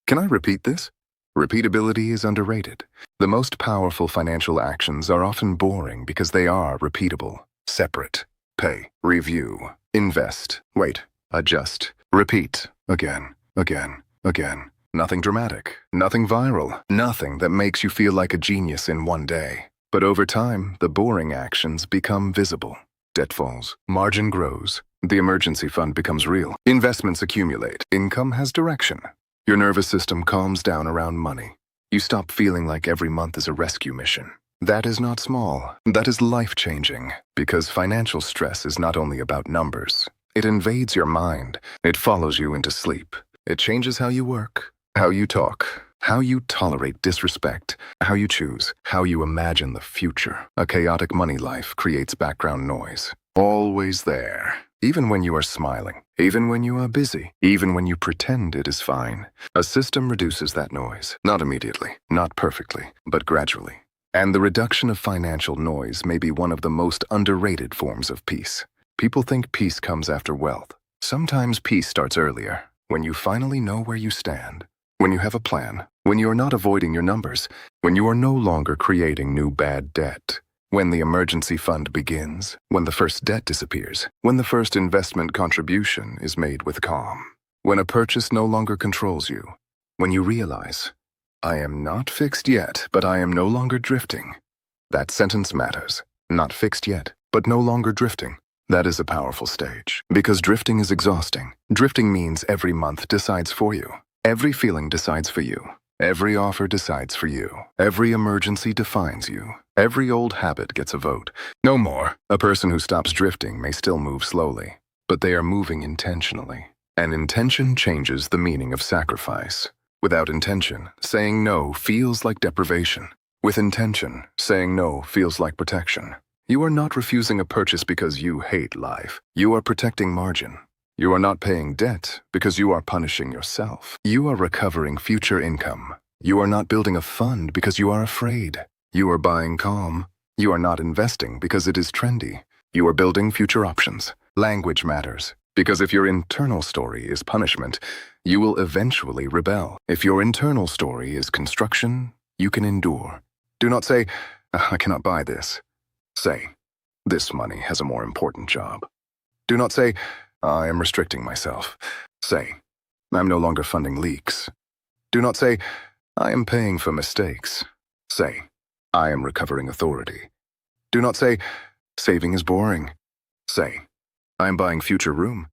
[SPEAKER 1] can I repeat this? Repeatability is underrated. The most powerful financial actions are often boring because they are repeatable, separate. pay, review, invest, wait, adjust, repeat, again, again, again. Nothing dramatic, nothing viral, nothing that makes you feel like a genius in one day. But over time, the boring actions become visible. Debt falls, margin grows, the emergency fund becomes real, investments accumulate, income has direction. Your nervous system calms down around money. You stop feeling like every month is a rescue mission. That is not small, that is life-changing, because financial stress is not only about numbers. It invades your mind, it follows you into sleep. It changes how you work, how you talk, how you tolerate disrespect, how you choose, how you imagine the future. A chaotic money life creates background noise. Always there. Even when you are smiling, even when you are busy, even when you pretend it is fine. A system reduces that noise. Not immediately, not perfectly, but gradually. And the reduction of financial noise may be one of the most underrated forms of peace. People think peace comes after wealth. Sometimes peace starts earlier, when you finally know where you stand. When you have a plan, when you are not avoiding your numbers, when you are no longer creating new bad debt, when the emergency fund begins, when the first debt disappears, when the first investment contribution is made with calm, when a purchase no longer controls you, when you realize, I am not fixed yet, but I am no longer drifting. That sentence matters. Not fixed yet, but no longer drifting. That is a powerful stage, because drifting is exhausting. Drifting means every month decides for you. Every feeling decides for you. Every offer decides for you. Every emergency defines you. Every old habit gets a vote. No more. A person who stops drifting may still move slowly, but they are moving intentionally. And intention changes the meaning of sacrifice. Without intention, saying no feels like deprivation. With intention, saying no feels like protection. You are not refusing a purchase because you hate life. You are protecting margin. You are not paying debt because you are punishing yourself. You are recovering future income. You are not building a fund because you are afraid. You are buying calm. You are not investing because it is trendy. You are building future options. Language matters, because if your internal story is punishment, you will eventually rebel. If your internal story is construction, you can endure. Do not say, I cannot buy this. Say, this money has a more important job. Do not say, I am restricting myself. Say, I'm no longer funding leaks. Do not say, I am paying for mistakes. Say, I am recovering authority. Do not say, saving is boring. Say, I am buying future room.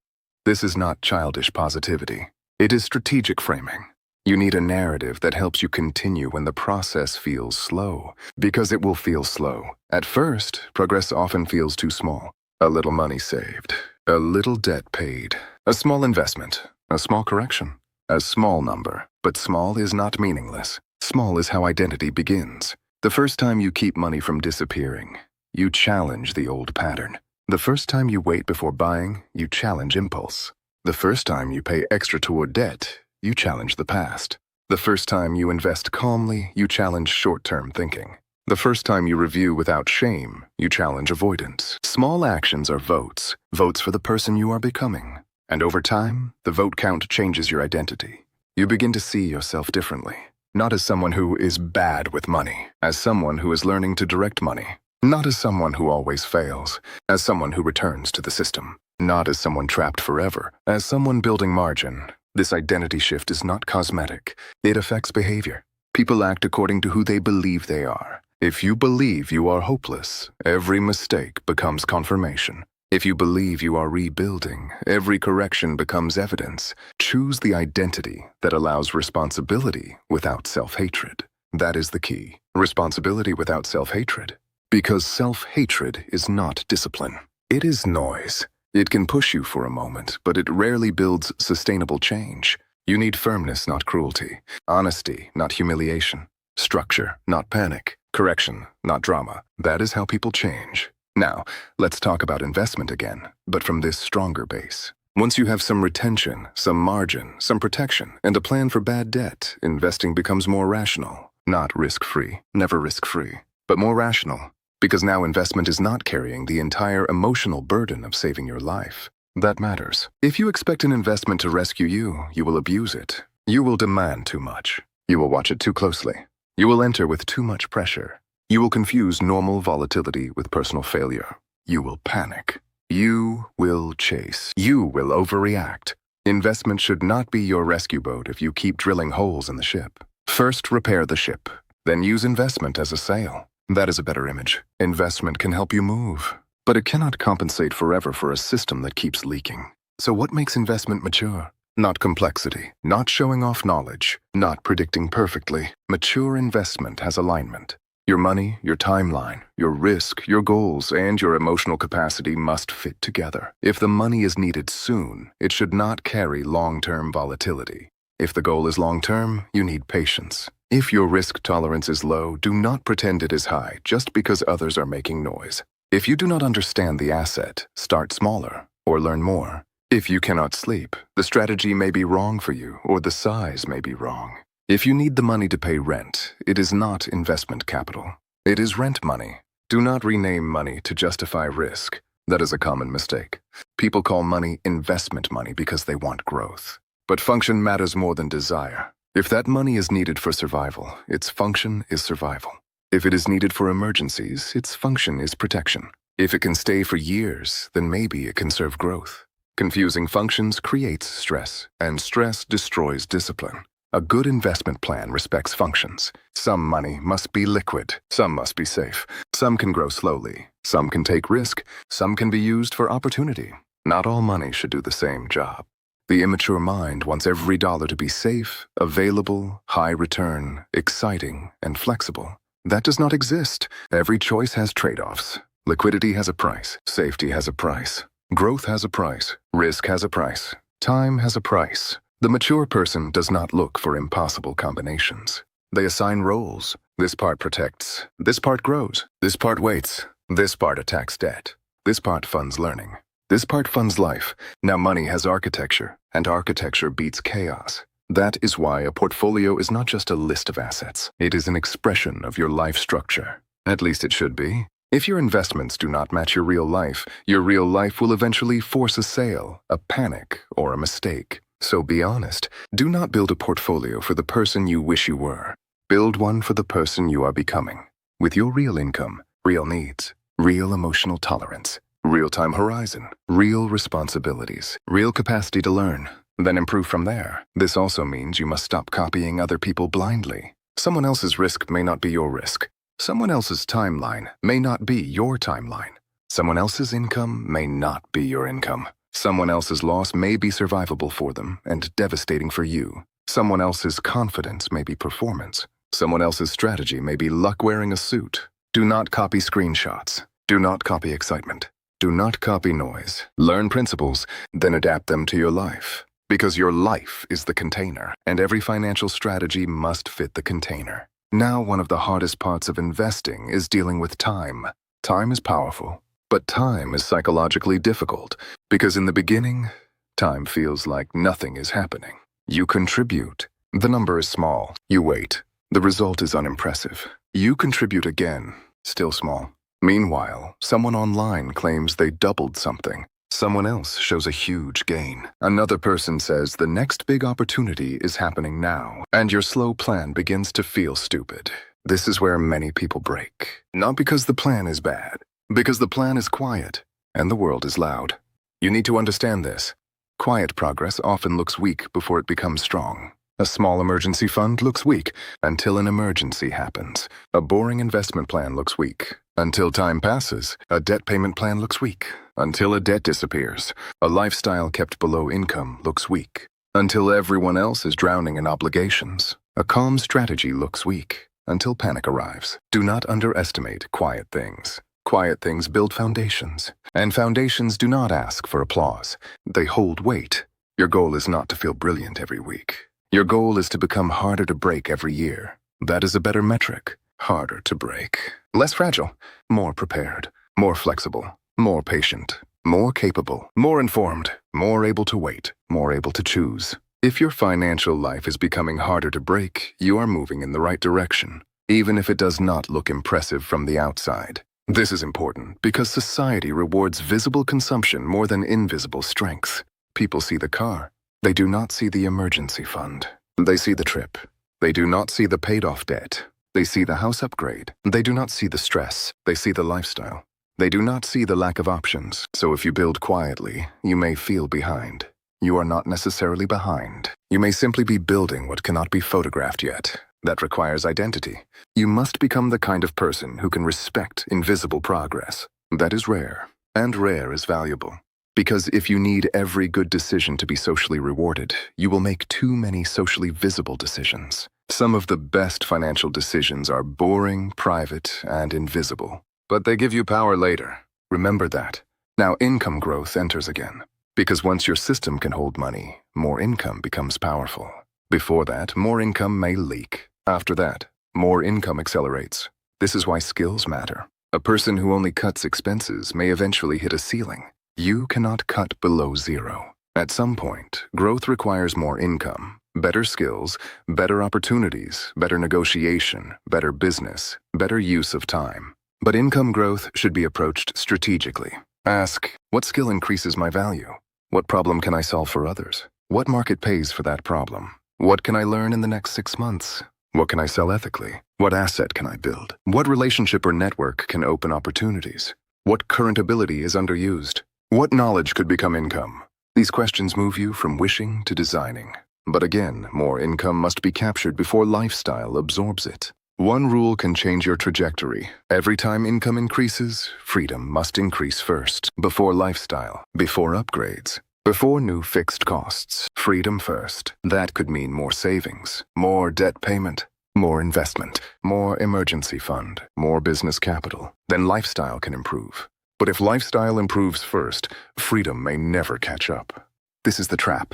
[SPEAKER 1] This is not childish positivity. It is strategic framing. You need a narrative that helps you continue when the process feels slow, because it will feel slow. At first, progress often feels too small. A little money saved, a little debt paid, a small investment, a small correction, a small number. But small is not meaningless. Small is how identity begins. The first time you keep money from disappearing, you challenge the old pattern. The first time you wait before buying, you challenge impulse. The first time you pay extra toward debt, you challenge the past. The first time you invest calmly, you challenge short-term thinking. The first time you review without shame, you challenge avoidance. Small actions are votes, votes for the person you are becoming. And over time, the vote count changes your identity. You begin to see yourself differently, not as someone who is bad with money, as someone who is learning to direct money. Not as someone who always fails, as someone who returns to the system. Not as someone trapped forever, as someone building margin. This identity shift is not cosmetic. It affects behavior. People act according to who they believe they are. If you believe you are hopeless, every mistake becomes confirmation. If you believe you are rebuilding, every correction becomes evidence. Choose the identity that allows responsibility without self-hatred. That is the key. Responsibility without self-hatred. Because self-hatred is not discipline. It is noise. It can push you for a moment, but it rarely builds sustainable change. You need firmness, not cruelty. Honesty, not humiliation. Structure, not panic. Correction, not drama. That is how people change. Now, let's talk about investment again, but from this stronger base. Once you have some retention, some margin, some protection, and a plan for bad debt, investing becomes more rational. Not risk-free, never risk-free, but more rational. Because now investment is not carrying the entire emotional burden of saving your life. That matters. If you expect an investment to rescue you, you will abuse it. You will demand too much. You will watch it too closely. You will enter with too much pressure. You will confuse normal volatility with personal failure. You will panic. You will chase. You will overreact. Investment should not be your rescue boat if you keep drilling holes in the ship. First, repair the ship. Then use investment as a sail. That is a better image. Investment can help you move, but it cannot compensate forever for a system that keeps leaking. So what makes investment mature? Not complexity, not showing off knowledge, not predicting perfectly. Mature investment has alignment. Your money, your timeline, your risk, your goals, and your emotional capacity must fit together. If the money is needed soon, it should not carry long-term volatility. If the goal is long-term, you need patience. If your risk tolerance is low, do not pretend it is high just because others are making noise. If you do not understand the asset, start smaller or learn more. If you cannot sleep, the strategy may be wrong for you or the size may be wrong. If you need the money to pay rent, it is not investment capital. It is rent money. Do not rename money to justify risk. That is a common mistake. People call money investment money because they want growth. But function matters more than desire. If that money is needed for survival, its function is survival. If it is needed for emergencies, its function is protection. If it can stay for years, then maybe it can serve growth. Confusing functions creates stress, and stress destroys discipline. A good investment plan respects functions. Some money must be liquid, some must be safe. Some can grow slowly, some can take risk, some can be used for opportunity. Not all money should do the same job. The immature mind wants every dollar to be safe, available, high return, exciting, and flexible. That does not exist. Every choice has trade-offs. Liquidity has a price, safety has a price. Growth has a price, risk has a price, time has a price. The mature person does not look for impossible combinations. They assign roles. This part protects, this part grows, this part waits, this part attacks debt, this part funds learning, this part funds life. Now money has architecture, and architecture beats chaos. That is why a portfolio is not just a list of assets. It is an expression of your life structure. At least it should be. If your investments do not match your real life will eventually force a sale, a panic, or a mistake. So be honest. Do not build a portfolio for the person you wish you were. Build one for the person you are becoming. With your real income, real needs, real emotional tolerance, real time horizon, real responsibilities, real capacity to learn. Then improve from there. This also means you must stop copying other people blindly. Someone else's risk may not be your risk. Someone else's timeline may not be your timeline. Someone else's income may not be your income. Someone else's loss may be survivable for them and devastating for you. Someone else's confidence may be performance. Someone else's strategy may be luck wearing a suit. Do not copy screenshots. Do not copy excitement. Do not copy noise. Learn principles, then adapt them to your life. Because your life is the container, and every financial strategy must fit the container. Now, one of the hardest parts of investing is dealing with time. Time is powerful, but time is psychologically difficult because in the beginning, time feels like nothing is happening. You contribute. The number is small. You wait. The result is unimpressive. You contribute again, still small. Meanwhile, someone online claims they doubled something. Someone else shows a huge gain. Another person says the next big opportunity is happening now, and your slow plan begins to feel stupid. This is where many people break. Not because the plan is bad, because the plan is quiet, and the world is loud. You need to understand this. Quiet progress often looks weak before it becomes strong. A small emergency fund looks weak until an emergency happens. A boring investment plan looks weak until time passes. A debt payment plan looks weak until a debt disappears. A lifestyle kept below income looks weak until everyone else is drowning in obligations. A calm strategy looks weak until panic arrives. Do not underestimate quiet things. Quiet things build foundations, and foundations do not ask for applause. They hold weight. Your goal is not to feel brilliant every week. Your goal is to become harder to break every year. That is a better metric. Harder to break. Less fragile. More prepared. More flexible. More patient. More capable. More informed. More able to wait. More able to choose. If your financial life is becoming harder to break, you are moving in the right direction, even if it does not look impressive from the outside. This is important because society rewards visible consumption more than invisible strength. People see the car. They do not see the emergency fund. They see the trip. They do not see the paid-off debt. They see the house upgrade. They do not see the stress. They see the lifestyle. They do not see the lack of options, so if you build quietly, you may feel behind. You are not necessarily behind. You may simply be building what cannot be photographed yet. That requires identity. You must become the kind of person who can respect invisible progress. That is rare, and rare is valuable. Because if you need every good decision to be socially rewarded, you will make too many socially visible decisions. Some of the best financial decisions are boring, private, and invisible. But they give you power later. Remember that. Now income growth enters again. Because once your system can hold money, more income becomes powerful. Before that, more income may leak. After that, more income accelerates. This is why skills matter. A person who only cuts expenses may eventually hit a ceiling. You cannot cut below zero. At some point, growth requires more income, better skills, better opportunities, better negotiation, better business, better use of time. But income growth should be approached strategically. Ask, what skill increases my value? What problem can I solve for others? What market pays for that problem? What can I learn in the next 6 months? What can I sell ethically? What asset can I build? What relationship or network can open opportunities? What current ability is underused? What knowledge could become income? These questions move you from wishing to designing. But again, more income must be captured before lifestyle absorbs it. One rule can change your trajectory. Every time income increases, freedom must increase first, before lifestyle, before upgrades, before new fixed costs. Freedom first. That could mean more savings, more debt payment, more investment, more emergency fund, more business capital. Then lifestyle can improve. But if lifestyle improves first, freedom may never catch up. This is the trap.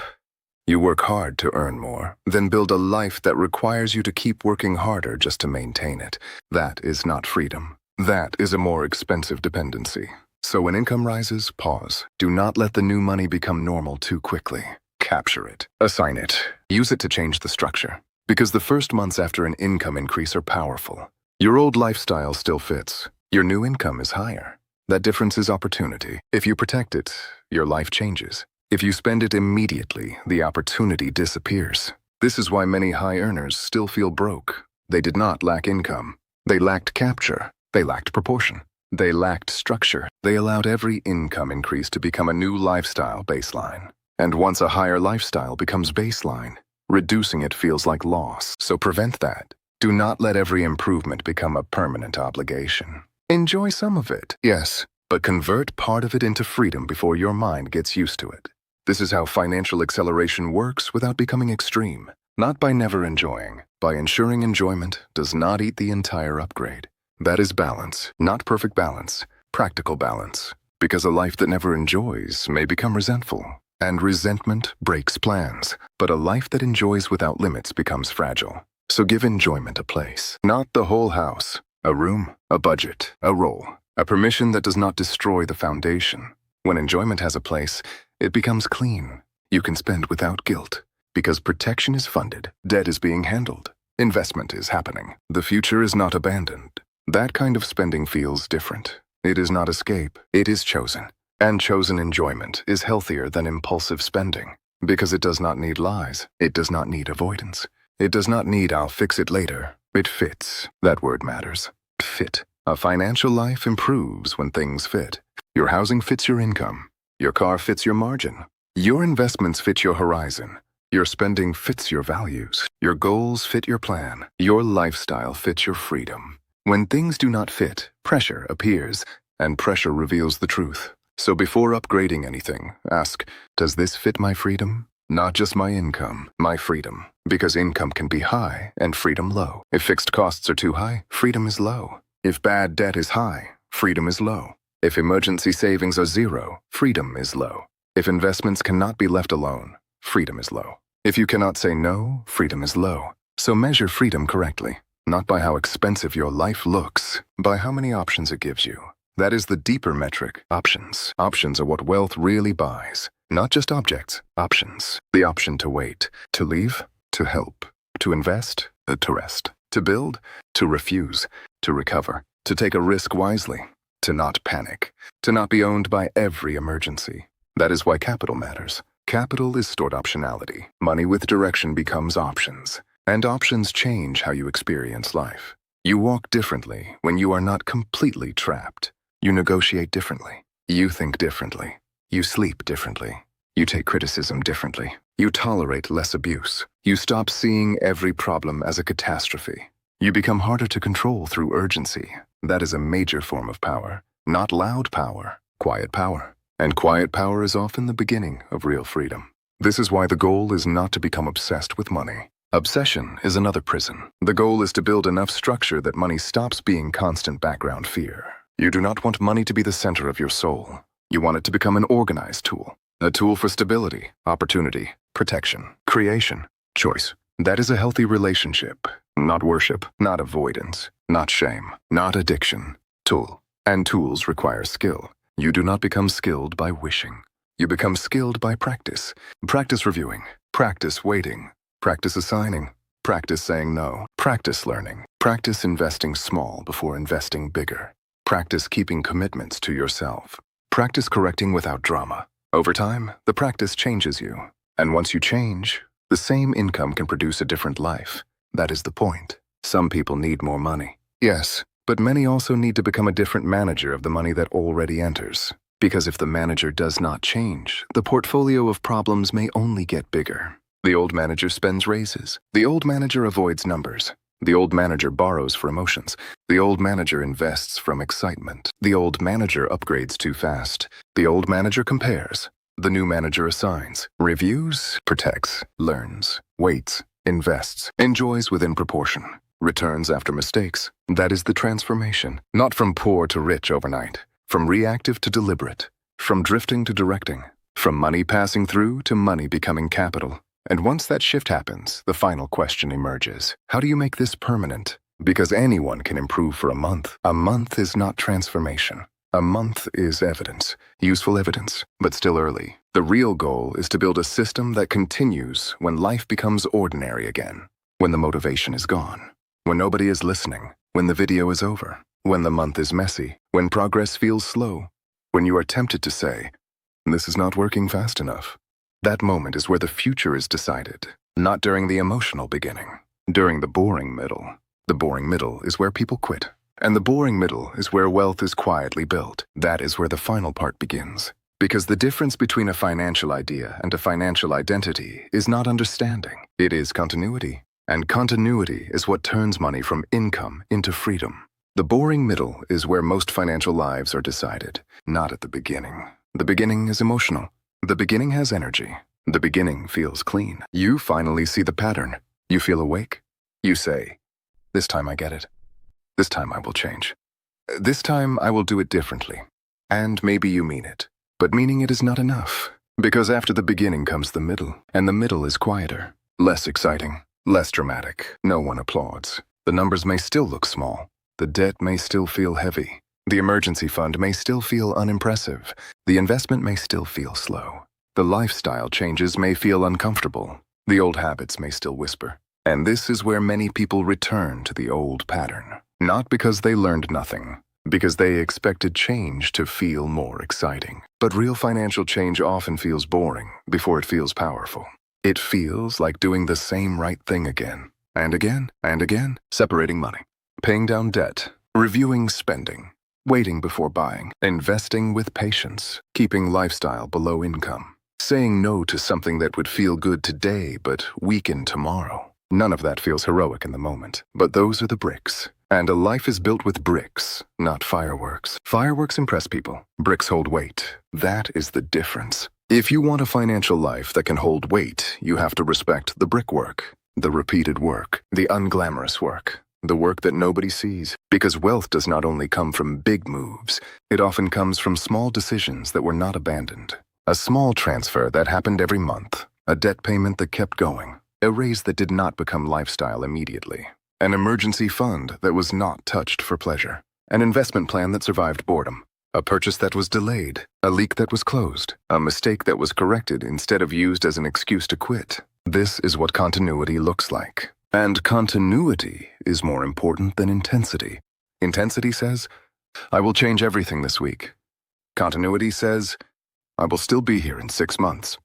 [SPEAKER 1] You work hard to earn more, then build a life that requires you to keep working harder just to maintain it. That is not freedom. That is a more expensive dependency. So when income rises, pause. Do not let the new money become normal too quickly. Capture it. Assign it. Use it to change the structure. Because the first months after an income increase are powerful. Your old lifestyle still fits. Your new income is higher. That difference is opportunity. If you protect it, your life changes. If you spend it immediately, the opportunity disappears. This is why many high earners still feel broke. They did not lack income. They lacked capture. They lacked proportion. They lacked structure. They allowed every income increase to become a new lifestyle baseline. And once a higher lifestyle becomes baseline, reducing it feels like loss. So prevent that. Do not let every improvement become a permanent obligation. Enjoy some of it, yes, but convert part of it into freedom before your mind gets used to it. This is how financial acceleration works without becoming extreme. Not by never enjoying, by ensuring enjoyment does not eat the entire upgrade. That is balance, not perfect balance, practical balance. Because a life that never enjoys may become resentful, and resentment breaks plans. But a life that enjoys without limits becomes fragile. So give enjoyment a place, not the whole house. A room, a budget, a role, a permission that does not destroy the foundation. When enjoyment has a place, it becomes clean. You can spend without guilt. Because protection is funded, debt is being handled, investment is happening. The future is not abandoned. That kind of spending feels different. It is not escape, it is chosen. And chosen enjoyment is healthier than impulsive spending. Because it does not need lies, it does not need avoidance. It does not need I'll fix it later. It fits. That word matters. Fit. A financial life improves when things fit. Your housing fits your income. Your car fits your margin. Your investments fit your horizon. Your spending fits your values. Your goals fit your plan. Your lifestyle fits your freedom. When things do not fit, pressure appears, and pressure reveals the truth. So before upgrading anything, ask, does this fit my freedom? Not just my income, my freedom. Because income can be high and freedom low. If fixed costs are too high, freedom is low. If bad debt is high, freedom is low. If emergency savings are zero, freedom is low. If investments cannot be left alone, freedom is low. If you cannot say no, freedom is low. So measure freedom correctly, not by how expensive your life looks, by how many options it gives you. That is the deeper metric, options. Options are what wealth really buys. Not just objects, options. The option to wait, to leave, to help, to invest, to rest, to build, to refuse, to recover, to take a risk wisely, to not panic, to not be owned by every emergency. That is why capital matters. Capital is stored optionality. Money with direction becomes options. And options change how you experience life. You walk differently when you are not completely trapped. You negotiate differently. You think differently. You sleep differently. You take criticism differently. You tolerate less abuse. You stop seeing every problem as a catastrophe. You become harder to control through urgency. That is a major form of power. Not loud power, quiet power. And quiet power is often the beginning of real freedom. This is why the goal is not to become obsessed with money. Obsession is another prison. The goal is to build enough structure that money stops being constant background fear. You do not want money to be the center of your soul. You want it to become an organized tool. A tool for stability, opportunity, protection, creation, choice. That is a healthy relationship. Not worship, not avoidance, not shame, not addiction. Tool. And tools require skill. You do not become skilled by wishing. You become skilled by practice. Practice reviewing. Practice waiting. Practice assigning. Practice saying no. Practice learning. Practice investing small before investing bigger. Practice keeping commitments to yourself. Practice correcting without drama. Over time, the practice changes you. And once you change, the same income can produce a different life. That is the point. Some people need more money. Yes, but many also need to become a different manager of the money that already enters. Because if the manager does not change, the portfolio of problems may only get bigger. The old manager spends raises. The old manager avoids numbers. The old manager borrows for emotions. The old manager invests from excitement. The old manager upgrades too fast. The old manager compares. The new manager assigns, reviews, protects, learns, waits, invests, enjoys within proportion, returns after mistakes. That is the transformation, not from poor to rich overnight, from reactive to deliberate, from drifting to directing, from money passing through to money becoming capital. And once that shift happens, the final question emerges. How do you make this permanent? Because anyone can improve for a month. A month is not transformation. A month is evidence, useful evidence, but still early. The real goal is to build a system that continues when life becomes ordinary again, when the motivation is gone, when nobody is listening, when the video is over, when the month is messy, when progress feels slow, when you are tempted to say, "This is not working fast enough." That moment is where the future is decided, not during the emotional beginning, during the boring middle. The boring middle is where people quit. And the boring middle is where wealth is quietly built. That is where the final part begins. Because the difference between a financial idea and a financial identity is not understanding. It is continuity. And continuity is what turns money from income into freedom. The boring middle is where most financial lives are decided, not at the beginning. The beginning is emotional. The beginning has energy. The beginning feels clean. You finally see the pattern. You feel awake. You say, "This time I get it. This time I will change. This time I will do it differently." And maybe you mean it. But meaning it is not enough. Because after the beginning comes the middle. And the middle is quieter, less exciting, less dramatic. No one applauds. The numbers may still look small. The debt may still feel heavy. The emergency fund may still feel unimpressive. The investment may still feel slow. The lifestyle changes may feel uncomfortable. The old habits may still whisper. And this is where many people return to the old pattern. Not because they learned nothing, because they expected change to feel more exciting. But real financial change often feels boring before it feels powerful. It feels like doing the same right thing again, and again, and again. Separating money, paying down debt, reviewing spending, waiting before buying, investing with patience, keeping lifestyle below income, saying no to something that would feel good today but weaken tomorrow. None of that feels heroic in the moment, but those are the bricks. And a life is built with bricks, not fireworks. Fireworks impress people. Bricks hold weight. That is the difference. If you want a financial life that can hold weight, you have to respect the brickwork, the repeated work, the unglamorous work, the work that nobody sees. Because wealth does not only come from big moves, it often comes from small decisions that were not abandoned. A small transfer that happened every month, a debt payment that kept going, a raise that did not become lifestyle immediately, an emergency fund that was not touched for pleasure, an investment plan that survived boredom, a purchase that was delayed, a leak that was closed, a mistake that was corrected instead of used as an excuse to quit. This is what continuity looks like. And continuity is more important than intensity. Intensity says, "I will change everything this week." Continuity says, "I will still be here in 6 months."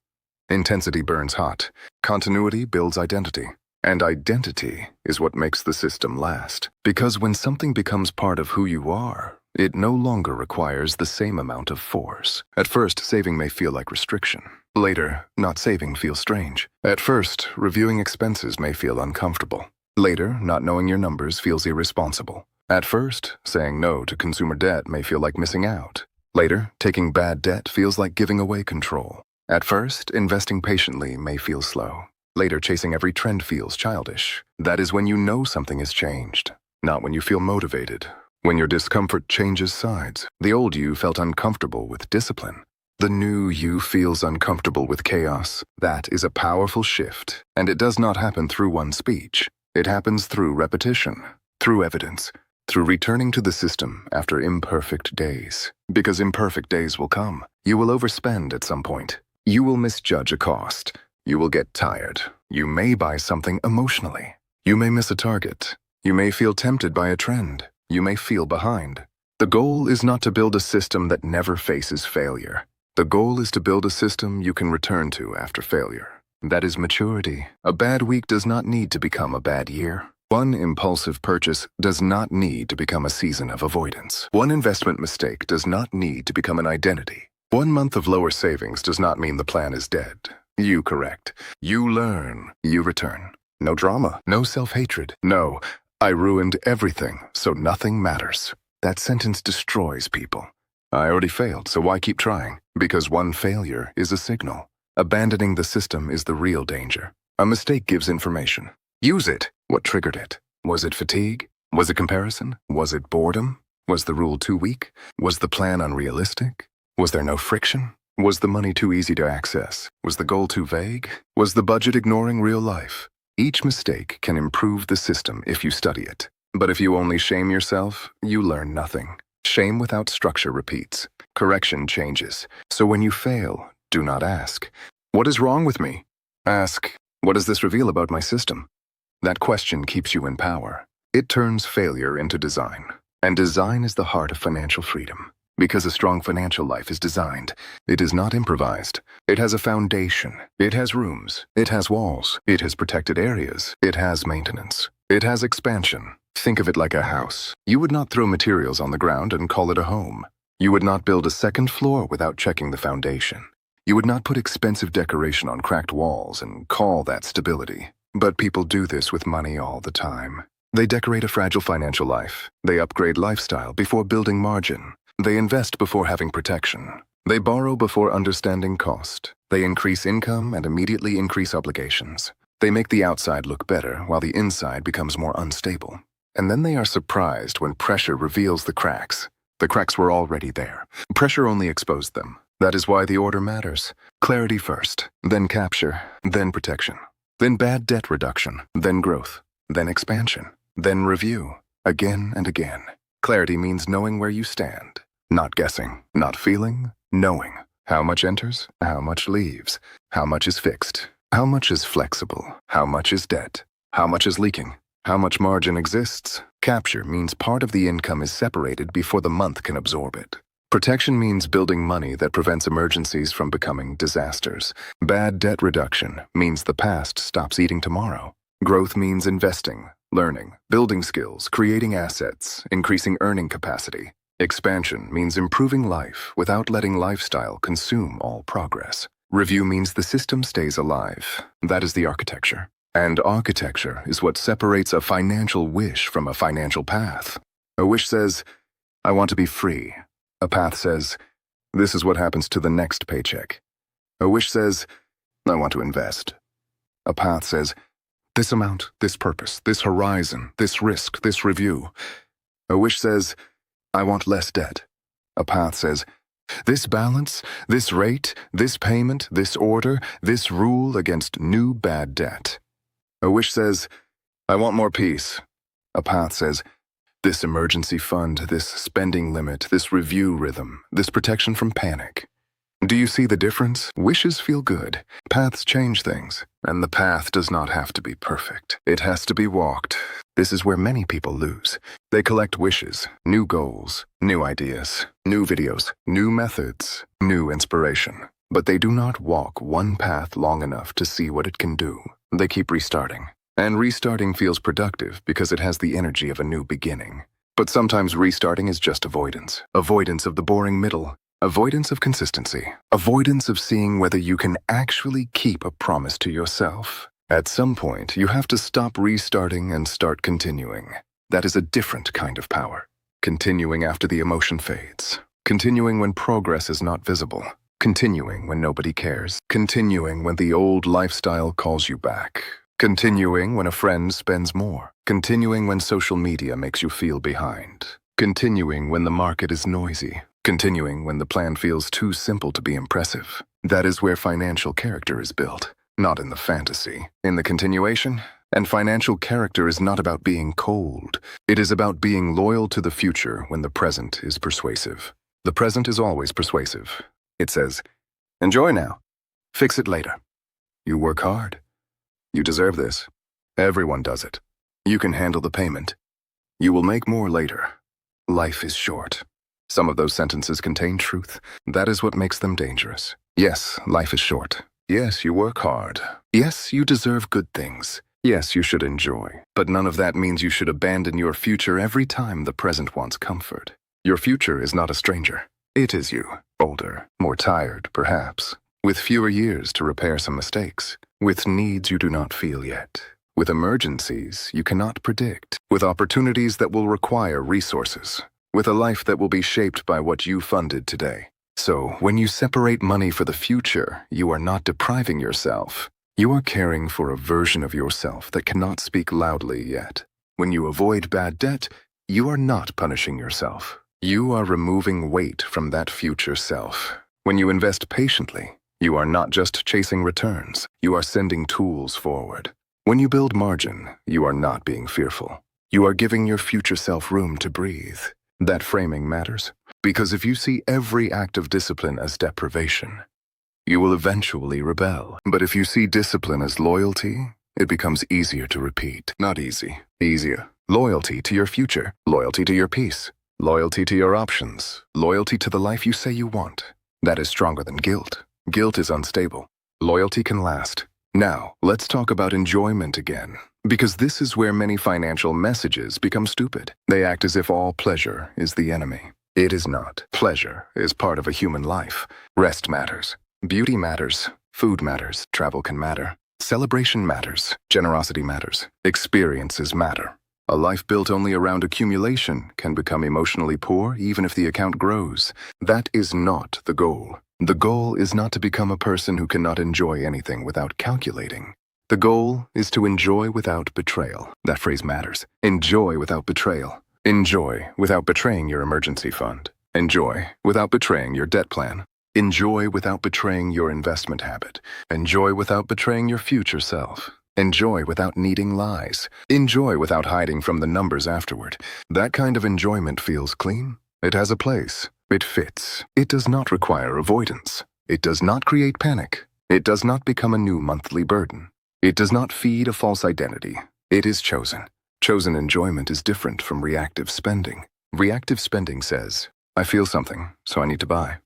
[SPEAKER 1] Intensity burns hot. Continuity builds identity. And identity is what makes the system last. Because when something becomes part of who you are, It no longer requires the same amount of force. At first, saving may feel like restriction. Later, not saving feels strange. At first, reviewing expenses may feel uncomfortable. Later, not knowing your numbers feels irresponsible. At first, saying no to consumer debt may feel like missing out. Later, taking bad debt feels like giving away control. At first, investing patiently may feel slow. Later, chasing every trend feels childish. That is when you know something has changed, not when you feel motivated. When your discomfort changes sides, the old you felt uncomfortable with discipline. The new you feels uncomfortable with chaos. That is a powerful shift, and it does not happen through one speech. It happens through repetition, through evidence, through returning to the system after imperfect days. Because imperfect days will come. You will overspend at some point. You will misjudge a cost. You will get tired. You may buy something emotionally. You may miss a target. You may feel tempted by a trend. You may feel behind. The goal is not to build a system that never faces failure. The goal is to build a system you can return to after failure. That is maturity. A bad week does not need to become a bad year. One impulsive purchase does not need to become a season of avoidance. One investment mistake does not need to become an identity. 1 month of lower savings does not mean the plan is dead. You correct. You learn. You return. No drama. No self-hatred. No, I ruined everything, so nothing matters. That sentence destroys people. I already failed, so why keep trying? Because one failure is a signal. Abandoning the system is the real danger. A mistake gives information. Use it. What triggered it? Was it fatigue? Was it comparison? Was it boredom? Was the rule too weak? Was the plan unrealistic? Was there no friction? Was the money too easy to access? Was the goal too vague? Was the budget ignoring real life? Each mistake can improve the system if you study it. But if you only shame yourself, you learn nothing. Shame without structure repeats. Correction changes. So when you fail, do not ask, "What is wrong with me?" Ask, "What does this reveal about my system?" That question keeps you in power. It turns failure into design. And design is the heart of financial freedom. Because a strong financial life is designed. It is not improvised. It has a foundation. It has rooms. It has walls. It has protected areas. It has maintenance. It has expansion. Think of it like a house. You would not throw materials on the ground and call it a home. You would not build a second floor without checking the foundation. You would not put expensive decoration on cracked walls and call that stability. But people do this with money all the time. They decorate a fragile financial life. They upgrade lifestyle before building margin. They invest before having protection. They borrow before understanding cost. They increase income and immediately increase obligations. They make the outside look better while the inside becomes more unstable. And then they are surprised when pressure reveals the cracks. The cracks were already there. Pressure only exposed them. That is why the order matters. Clarity first, then capture, then protection. Then bad debt reduction, then growth, then expansion, then review, again and again. Clarity means knowing where you stand. Not guessing, not feeling, knowing. How much enters, how much leaves, how much is fixed, how much is flexible, how much is debt, how much is leaking, how much margin exists. Capture means part of the income is separated before the month can absorb it. Protection means building money that prevents emergencies from becoming disasters. Bad debt reduction means the past stops eating tomorrow. Growth means investing, learning, building skills, creating assets, increasing earning capacity. Expansion means improving life without letting lifestyle consume all progress. Review means the system stays alive. That is the architecture. And architecture is what separates a financial wish from a financial path. A wish says, "I want to be free." A path says, "This is what happens to the next paycheck." A wish says, "I want to invest." A path says, "This amount, this purpose, this horizon, this risk, this review." A wish says, "I want less debt." A path says, "This balance, this rate, this payment, this order, this rule against new bad debt." A wish says, "I want more peace." A path says, "This emergency fund, this spending limit, this review rhythm, this protection from panic." Do you see the difference? Wishes feel good. Paths change things. And the path does not have to be perfect. It has to be walked. This is where many people lose. They collect wishes, new goals, new ideas, new videos, new methods, new inspiration. But they do not walk one path long enough to see what it can do. They keep restarting. And restarting feels productive because it has the energy of a new beginning. But sometimes restarting is just avoidance. Avoidance of the boring middle. Avoidance of consistency. Avoidance of seeing whether you can actually keep a promise to yourself. At some point, you have to stop restarting and start continuing. That is a different kind of power. Continuing after the emotion fades. Continuing when progress is not visible. Continuing when nobody cares. Continuing when the old lifestyle calls you back. Continuing when a friend spends more. Continuing when social media makes you feel behind. Continuing when the market is noisy. Continuing when the plan feels too simple to be impressive. That is where financial character is built, not in the fantasy. In the continuation, and financial character is not about being cold. It is about being loyal to the future when the present is persuasive. The present is always persuasive. It says, enjoy now. Fix it later. You work hard. You deserve this. Everyone does it. You can handle the payment. You will make more later. Life is short. Some of those sentences contain truth. That is what makes them dangerous. Yes, life is short. Yes, you work hard. Yes, you deserve good things. Yes, you should enjoy. But none of that means you should abandon your future every time the present wants comfort. Your future is not a stranger. It is you. Older, more tired, perhaps. With fewer years to repair some mistakes. With needs you do not feel yet. With emergencies you cannot predict. With opportunities that will require resources. With a life that will be shaped by what you funded today. So, when you separate money for the future, you are not depriving yourself. You are caring for a version of yourself that cannot speak loudly yet. When you avoid bad debt, you are not punishing yourself. You are removing weight from that future self. When you invest patiently, you are not just chasing returns. You are sending tools forward. When you build margin, you are not being fearful. You are giving your future self room to breathe. That framing matters, because if you see every act of discipline as deprivation, you will eventually rebel. But if you see discipline as loyalty, it becomes easier to repeat. Not easy, easier. Loyalty to your future, loyalty to your peace, loyalty to your options, loyalty to the life you say you want. That is stronger than guilt. Guilt is unstable. Loyalty can last. Now, let's talk about enjoyment again. Because this is where many financial messages become stupid. They act as if all pleasure is the enemy. It is not. Pleasure is part of a human life. Rest matters. Beauty matters. Food matters. Travel can matter. Celebration matters. Generosity matters. Experiences matter. A life built only around accumulation can become emotionally poor even if the account grows. That is not the goal. The goal is not to become a person who cannot enjoy anything without calculating. The goal is to enjoy without betrayal. That phrase matters. Enjoy without betrayal. Enjoy without betraying your emergency fund. Enjoy without betraying your debt plan. Enjoy without betraying your investment habit. Enjoy without betraying your future self. Enjoy without needing lies. Enjoy without hiding from the numbers afterward. That kind of enjoyment feels clean. It has a place. It fits. It does not require avoidance. It does not create panic. It does not become a new monthly burden. It does not feed a false identity. It is chosen. Chosen enjoyment is different from reactive spending. Reactive spending says, I feel something, so I need to buy.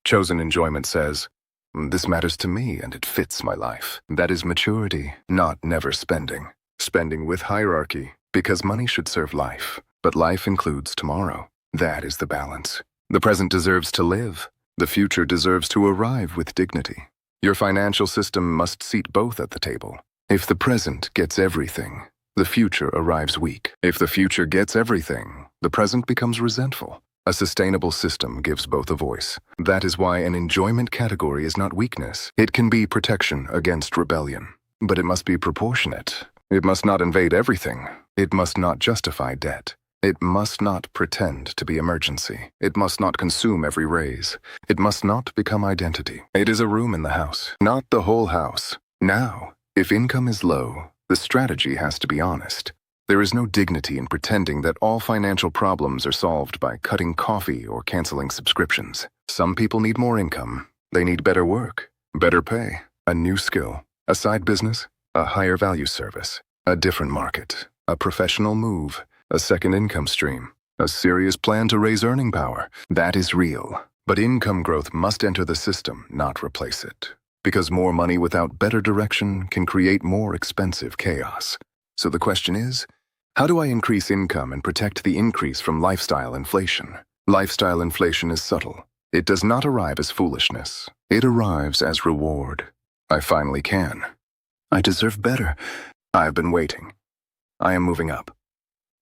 [SPEAKER 1] Chosen enjoyment says, this matters to me and it fits my life. That is maturity, not never spending. Spending with hierarchy, because money should serve life, but life includes tomorrow. That is the balance. The present deserves to live. The future deserves to arrive with dignity. Your financial system must seat both at the table. If the present gets everything, the future arrives weak. If the future gets everything, the present becomes resentful. A sustainable system gives both a voice. That is why an enjoyment category is not weakness. It can be protection against rebellion. But it must be proportionate. It must not invade everything. It must not justify debt. It must not pretend to be emergency. It must not consume every raise. It must not become identity. It is a room in the house, not the whole house. Now, if income is low, the strategy has to be honest. There is no dignity in pretending that all financial problems are solved by cutting coffee or canceling subscriptions. Some people need more income. They need better work, better pay, a new skill, a side business, a higher value service, a different market, a professional move, a second income stream, a serious plan to raise earning power. That is real. But income growth must enter the system, not replace it. Because more money without better direction can create more expensive chaos. So the question is, How do I increase income and protect the increase from lifestyle inflation? Lifestyle inflation is subtle. It does not arrive as foolishness. It arrives as reward. I finally can. I deserve better. I have been waiting. I am moving up.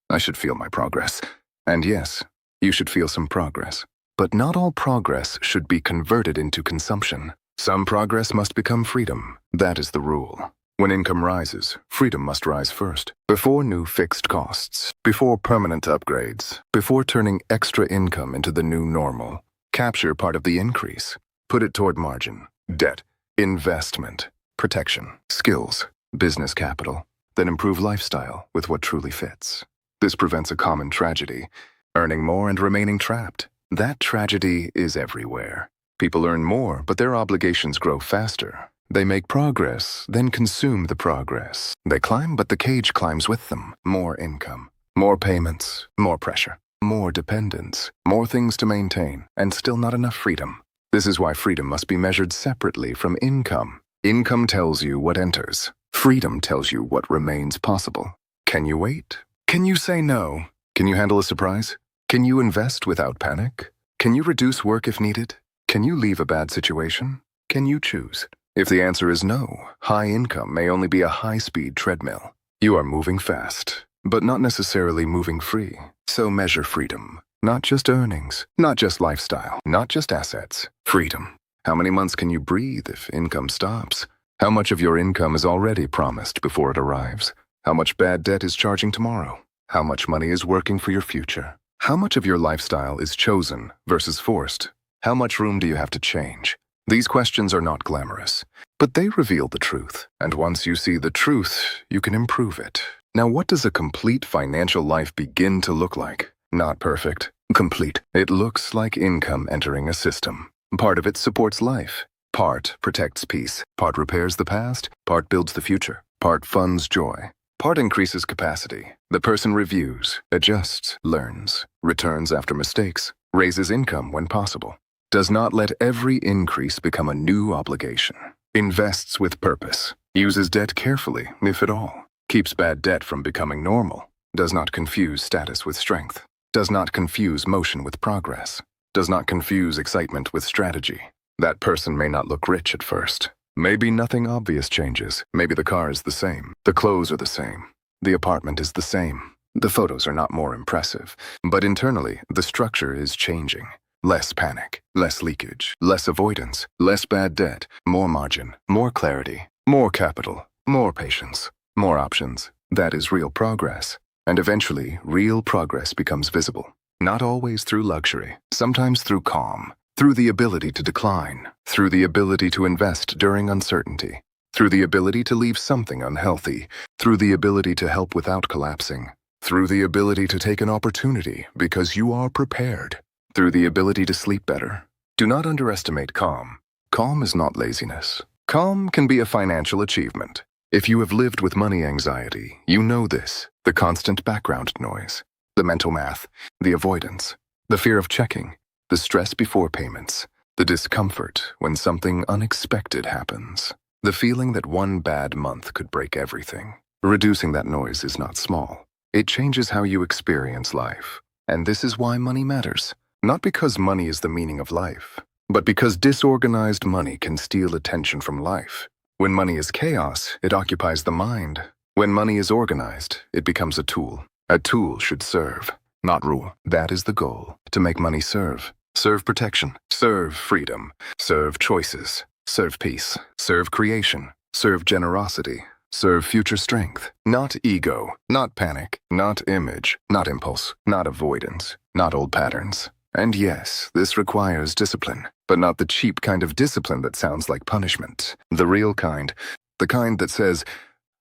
[SPEAKER 1] I should feel my progress. And yes, you should feel some progress. But not all progress should be converted into consumption. Some progress must become freedom. That is the rule. When income rises, freedom must rise first. Before new fixed costs, before permanent upgrades, before turning extra income into the new normal, capture part of the increase. Put it toward margin, debt, investment, protection, skills, business capital. Then improve lifestyle with what truly fits. This prevents a common tragedy, earning more and remaining trapped. That tragedy is everywhere. People earn more, but their obligations grow faster. They make progress, then consume the progress. They climb, but the cage climbs with them. More income, more payments, more pressure, more dependence, more things to maintain, and still not enough freedom. This is why freedom must be measured separately from income. Income tells you what enters. Freedom tells you what remains possible. Can you wait? Can you say no? Can you handle a surprise? Can you invest without panic? Can you reduce work if needed? Can you leave a bad situation? Can you choose? If the answer is no, high income may only be a high-speed treadmill. You are moving fast, but not necessarily moving free. So measure freedom. Not just earnings, not just lifestyle, not just assets. Freedom. How many months can you breathe if income stops? How much of your income is already promised before it arrives? How much bad debt is charging tomorrow? How much money is working for your future? How much of your lifestyle is chosen versus forced? How much room do you have to change? These questions are not glamorous, but they reveal the truth. And once you see the truth, you can improve it. Now, what does a complete financial life begin to look like? Not perfect, complete. It looks like income entering a system. Part of it supports life. Part protects peace. Part repairs the past. Part builds the future. Part funds joy. Part increases capacity. The person reviews, adjusts, learns, returns after mistakes, raises income when possible. Does not let every increase become a new obligation. Invests with purpose. Uses debt carefully, if at all. Keeps bad debt from becoming normal. Does not confuse status with strength. Does not confuse motion with progress. Does not confuse excitement with strategy. That person may not look rich at first. Maybe nothing obvious changes. Maybe the car is the same. The clothes are the same. The apartment is the same. The photos are not more impressive. But internally, the structure is changing. Less panic, less leakage, less avoidance, less bad debt, more margin, more clarity, more capital, more patience, more options. That is real progress. And eventually, real progress becomes visible. Not always through luxury, sometimes through calm, through the ability to decline, through the ability to invest during uncertainty, through the ability to leave something unhealthy, through the ability to help without collapsing, through the ability to take an opportunity because you are prepared, through the ability to sleep better. Do not underestimate calm. Calm is not laziness. Calm can be a financial achievement. If you have lived with money anxiety, you know this, the constant background noise, the mental math, the avoidance, the fear of checking, the stress before payments, the discomfort when something unexpected happens, the feeling that one bad month could break everything. Reducing that noise is not small. It changes how you experience life. And this is why money matters. Not because money is the meaning of life, but because disorganized money can steal attention from life. When money is chaos, it occupies the mind. When money is organized, it becomes a tool. A tool should serve, not rule. That is the goal, to make money serve. Serve protection, serve freedom, serve choices, serve peace, serve creation, serve generosity, serve future strength. Not ego, not panic, not image, not impulse, not avoidance, not old patterns. And yes, this requires discipline, but not the cheap kind of discipline that sounds like punishment. The real kind, the kind that says,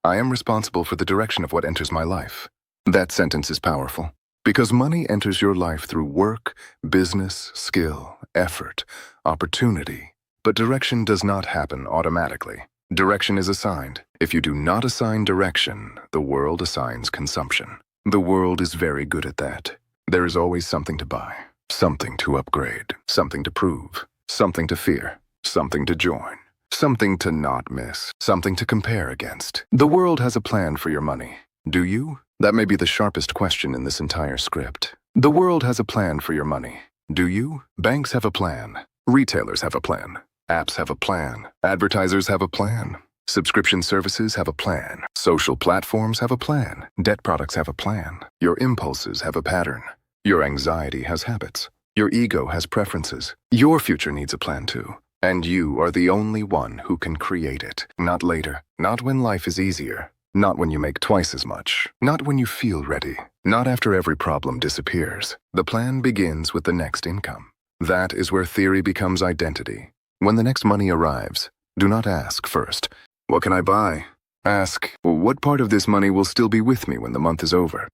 [SPEAKER 1] I am responsible for the direction of what enters my life. That sentence is powerful, because money enters your life through work, business, skill, effort, opportunity. But direction does not happen automatically. Direction is assigned. If you do not assign direction, the world assigns consumption. The world is very good at that. There is always something to buy. Something to upgrade, something to prove, something to fear, something to join, something to not miss, something to compare against. The world has a plan for your money. Do you? That may be the sharpest question in this entire script. The world has a plan for your money. Do you? Banks have a plan. Retailers have a plan. Apps have a plan. Advertisers have a plan. Subscription services have a plan. Social platforms have a plan. Debt products have a plan. Your impulses have a pattern. Your anxiety has habits. Your ego has preferences. Your future needs a plan too. And you are the only one who can create it. Not later. Not when life is easier. Not when you make twice as much. Not when you feel ready. Not after every problem disappears. The plan begins with the next income. That is where theory becomes identity. When the next money arrives, do not ask first, "What can I buy?" Ask, "What part of this money will still be with me when the month is over?"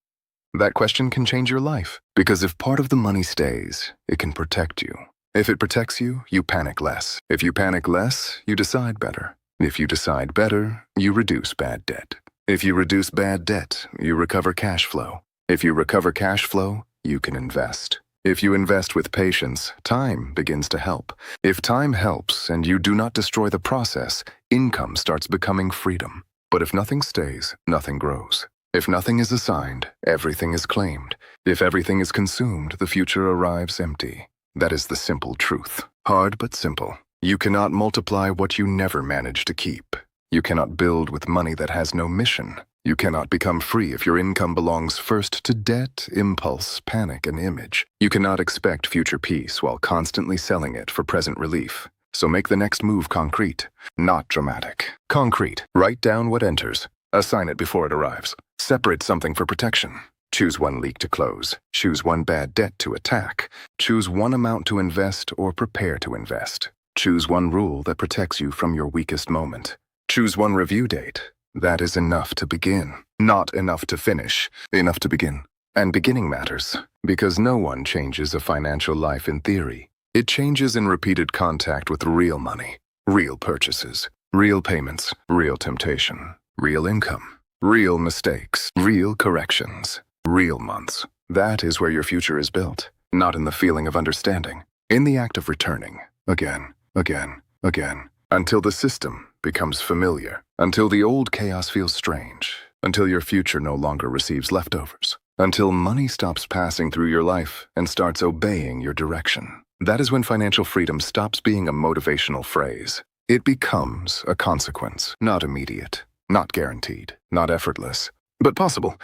[SPEAKER 1] That question can change your life, because if part of the money stays, it can protect you. If it protects you, you panic less. If you panic less, you decide better. If you decide better, you reduce bad debt. If you reduce bad debt, you recover cash flow. If you recover cash flow, you can invest. If you invest with patience, time begins to help. If time helps and you do not destroy the process, income starts becoming freedom. But if nothing stays, nothing grows. If nothing is assigned, everything is claimed. If everything is consumed, the future arrives empty. That is the simple truth. Hard but simple. You cannot multiply what you never manage to keep. You cannot build with money that has no mission. You cannot become free if your income belongs first to debt, impulse, panic, and image. You cannot expect future peace while constantly selling it for present relief. So make the next move concrete, not dramatic. Concrete. Write down what enters. Assign it before it arrives. Separate something for protection. Choose one leak to close. Choose one bad debt to attack. Choose one amount to invest or prepare to invest. Choose one rule that protects you from your weakest moment. Choose one review date. That is enough to begin. Not enough to finish. Enough to begin. And beginning matters, because no one changes a financial life in theory. It changes in repeated contact with real money, real purchases, real payments, real temptation, real income, real mistakes, real corrections, real months. That is where your future is built, not in the feeling of understanding, in the act of returning, again, again, again, until the system becomes familiar, until the old chaos feels strange, until your future no longer receives leftovers, until money stops passing through your life and starts obeying your direction. That is when financial freedom stops being a motivational phrase. It becomes a consequence, not immediate, not guaranteed, not effortless, but possible,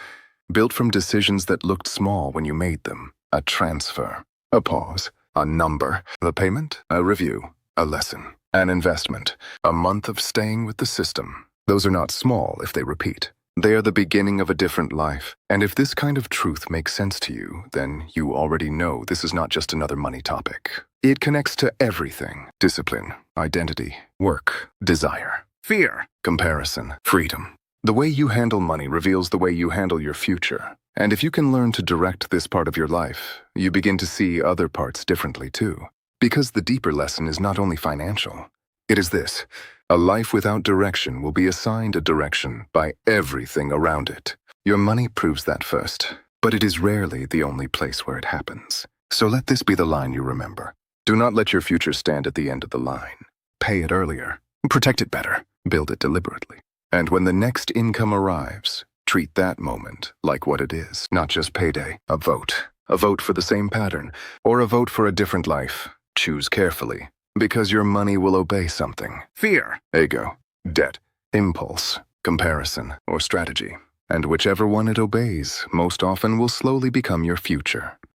[SPEAKER 1] built from decisions that looked small when you made them. A transfer, a pause, a number, a payment, a review, a lesson, an investment, a month of staying with the system. Those are not small if they repeat. They are the beginning of a different life. And if this kind of truth makes sense to you, then you already know this is not just another money topic. It connects to everything: discipline, identity, work, desire, fear, comparison, freedom. The way you handle money reveals the way you handle your future. And if you can learn to direct this part of your life, you begin to see other parts differently too. Because the deeper lesson is not only financial. It is this: a life without direction will be assigned a direction by everything around it. Your money proves that first, but it is rarely the only place where it happens. So let this be the line you remember. Do not let your future stand at the end of the line. Pay it earlier. Protect it better. Build it deliberately. And when the next income arrives, treat that moment like what it is, not just payday, a vote. A vote for the same pattern, or a vote for a different life. Choose carefully, because your money will obey something. Fear, ego, debt, impulse, comparison, or strategy. And whichever one it obeys, most often will slowly become your future.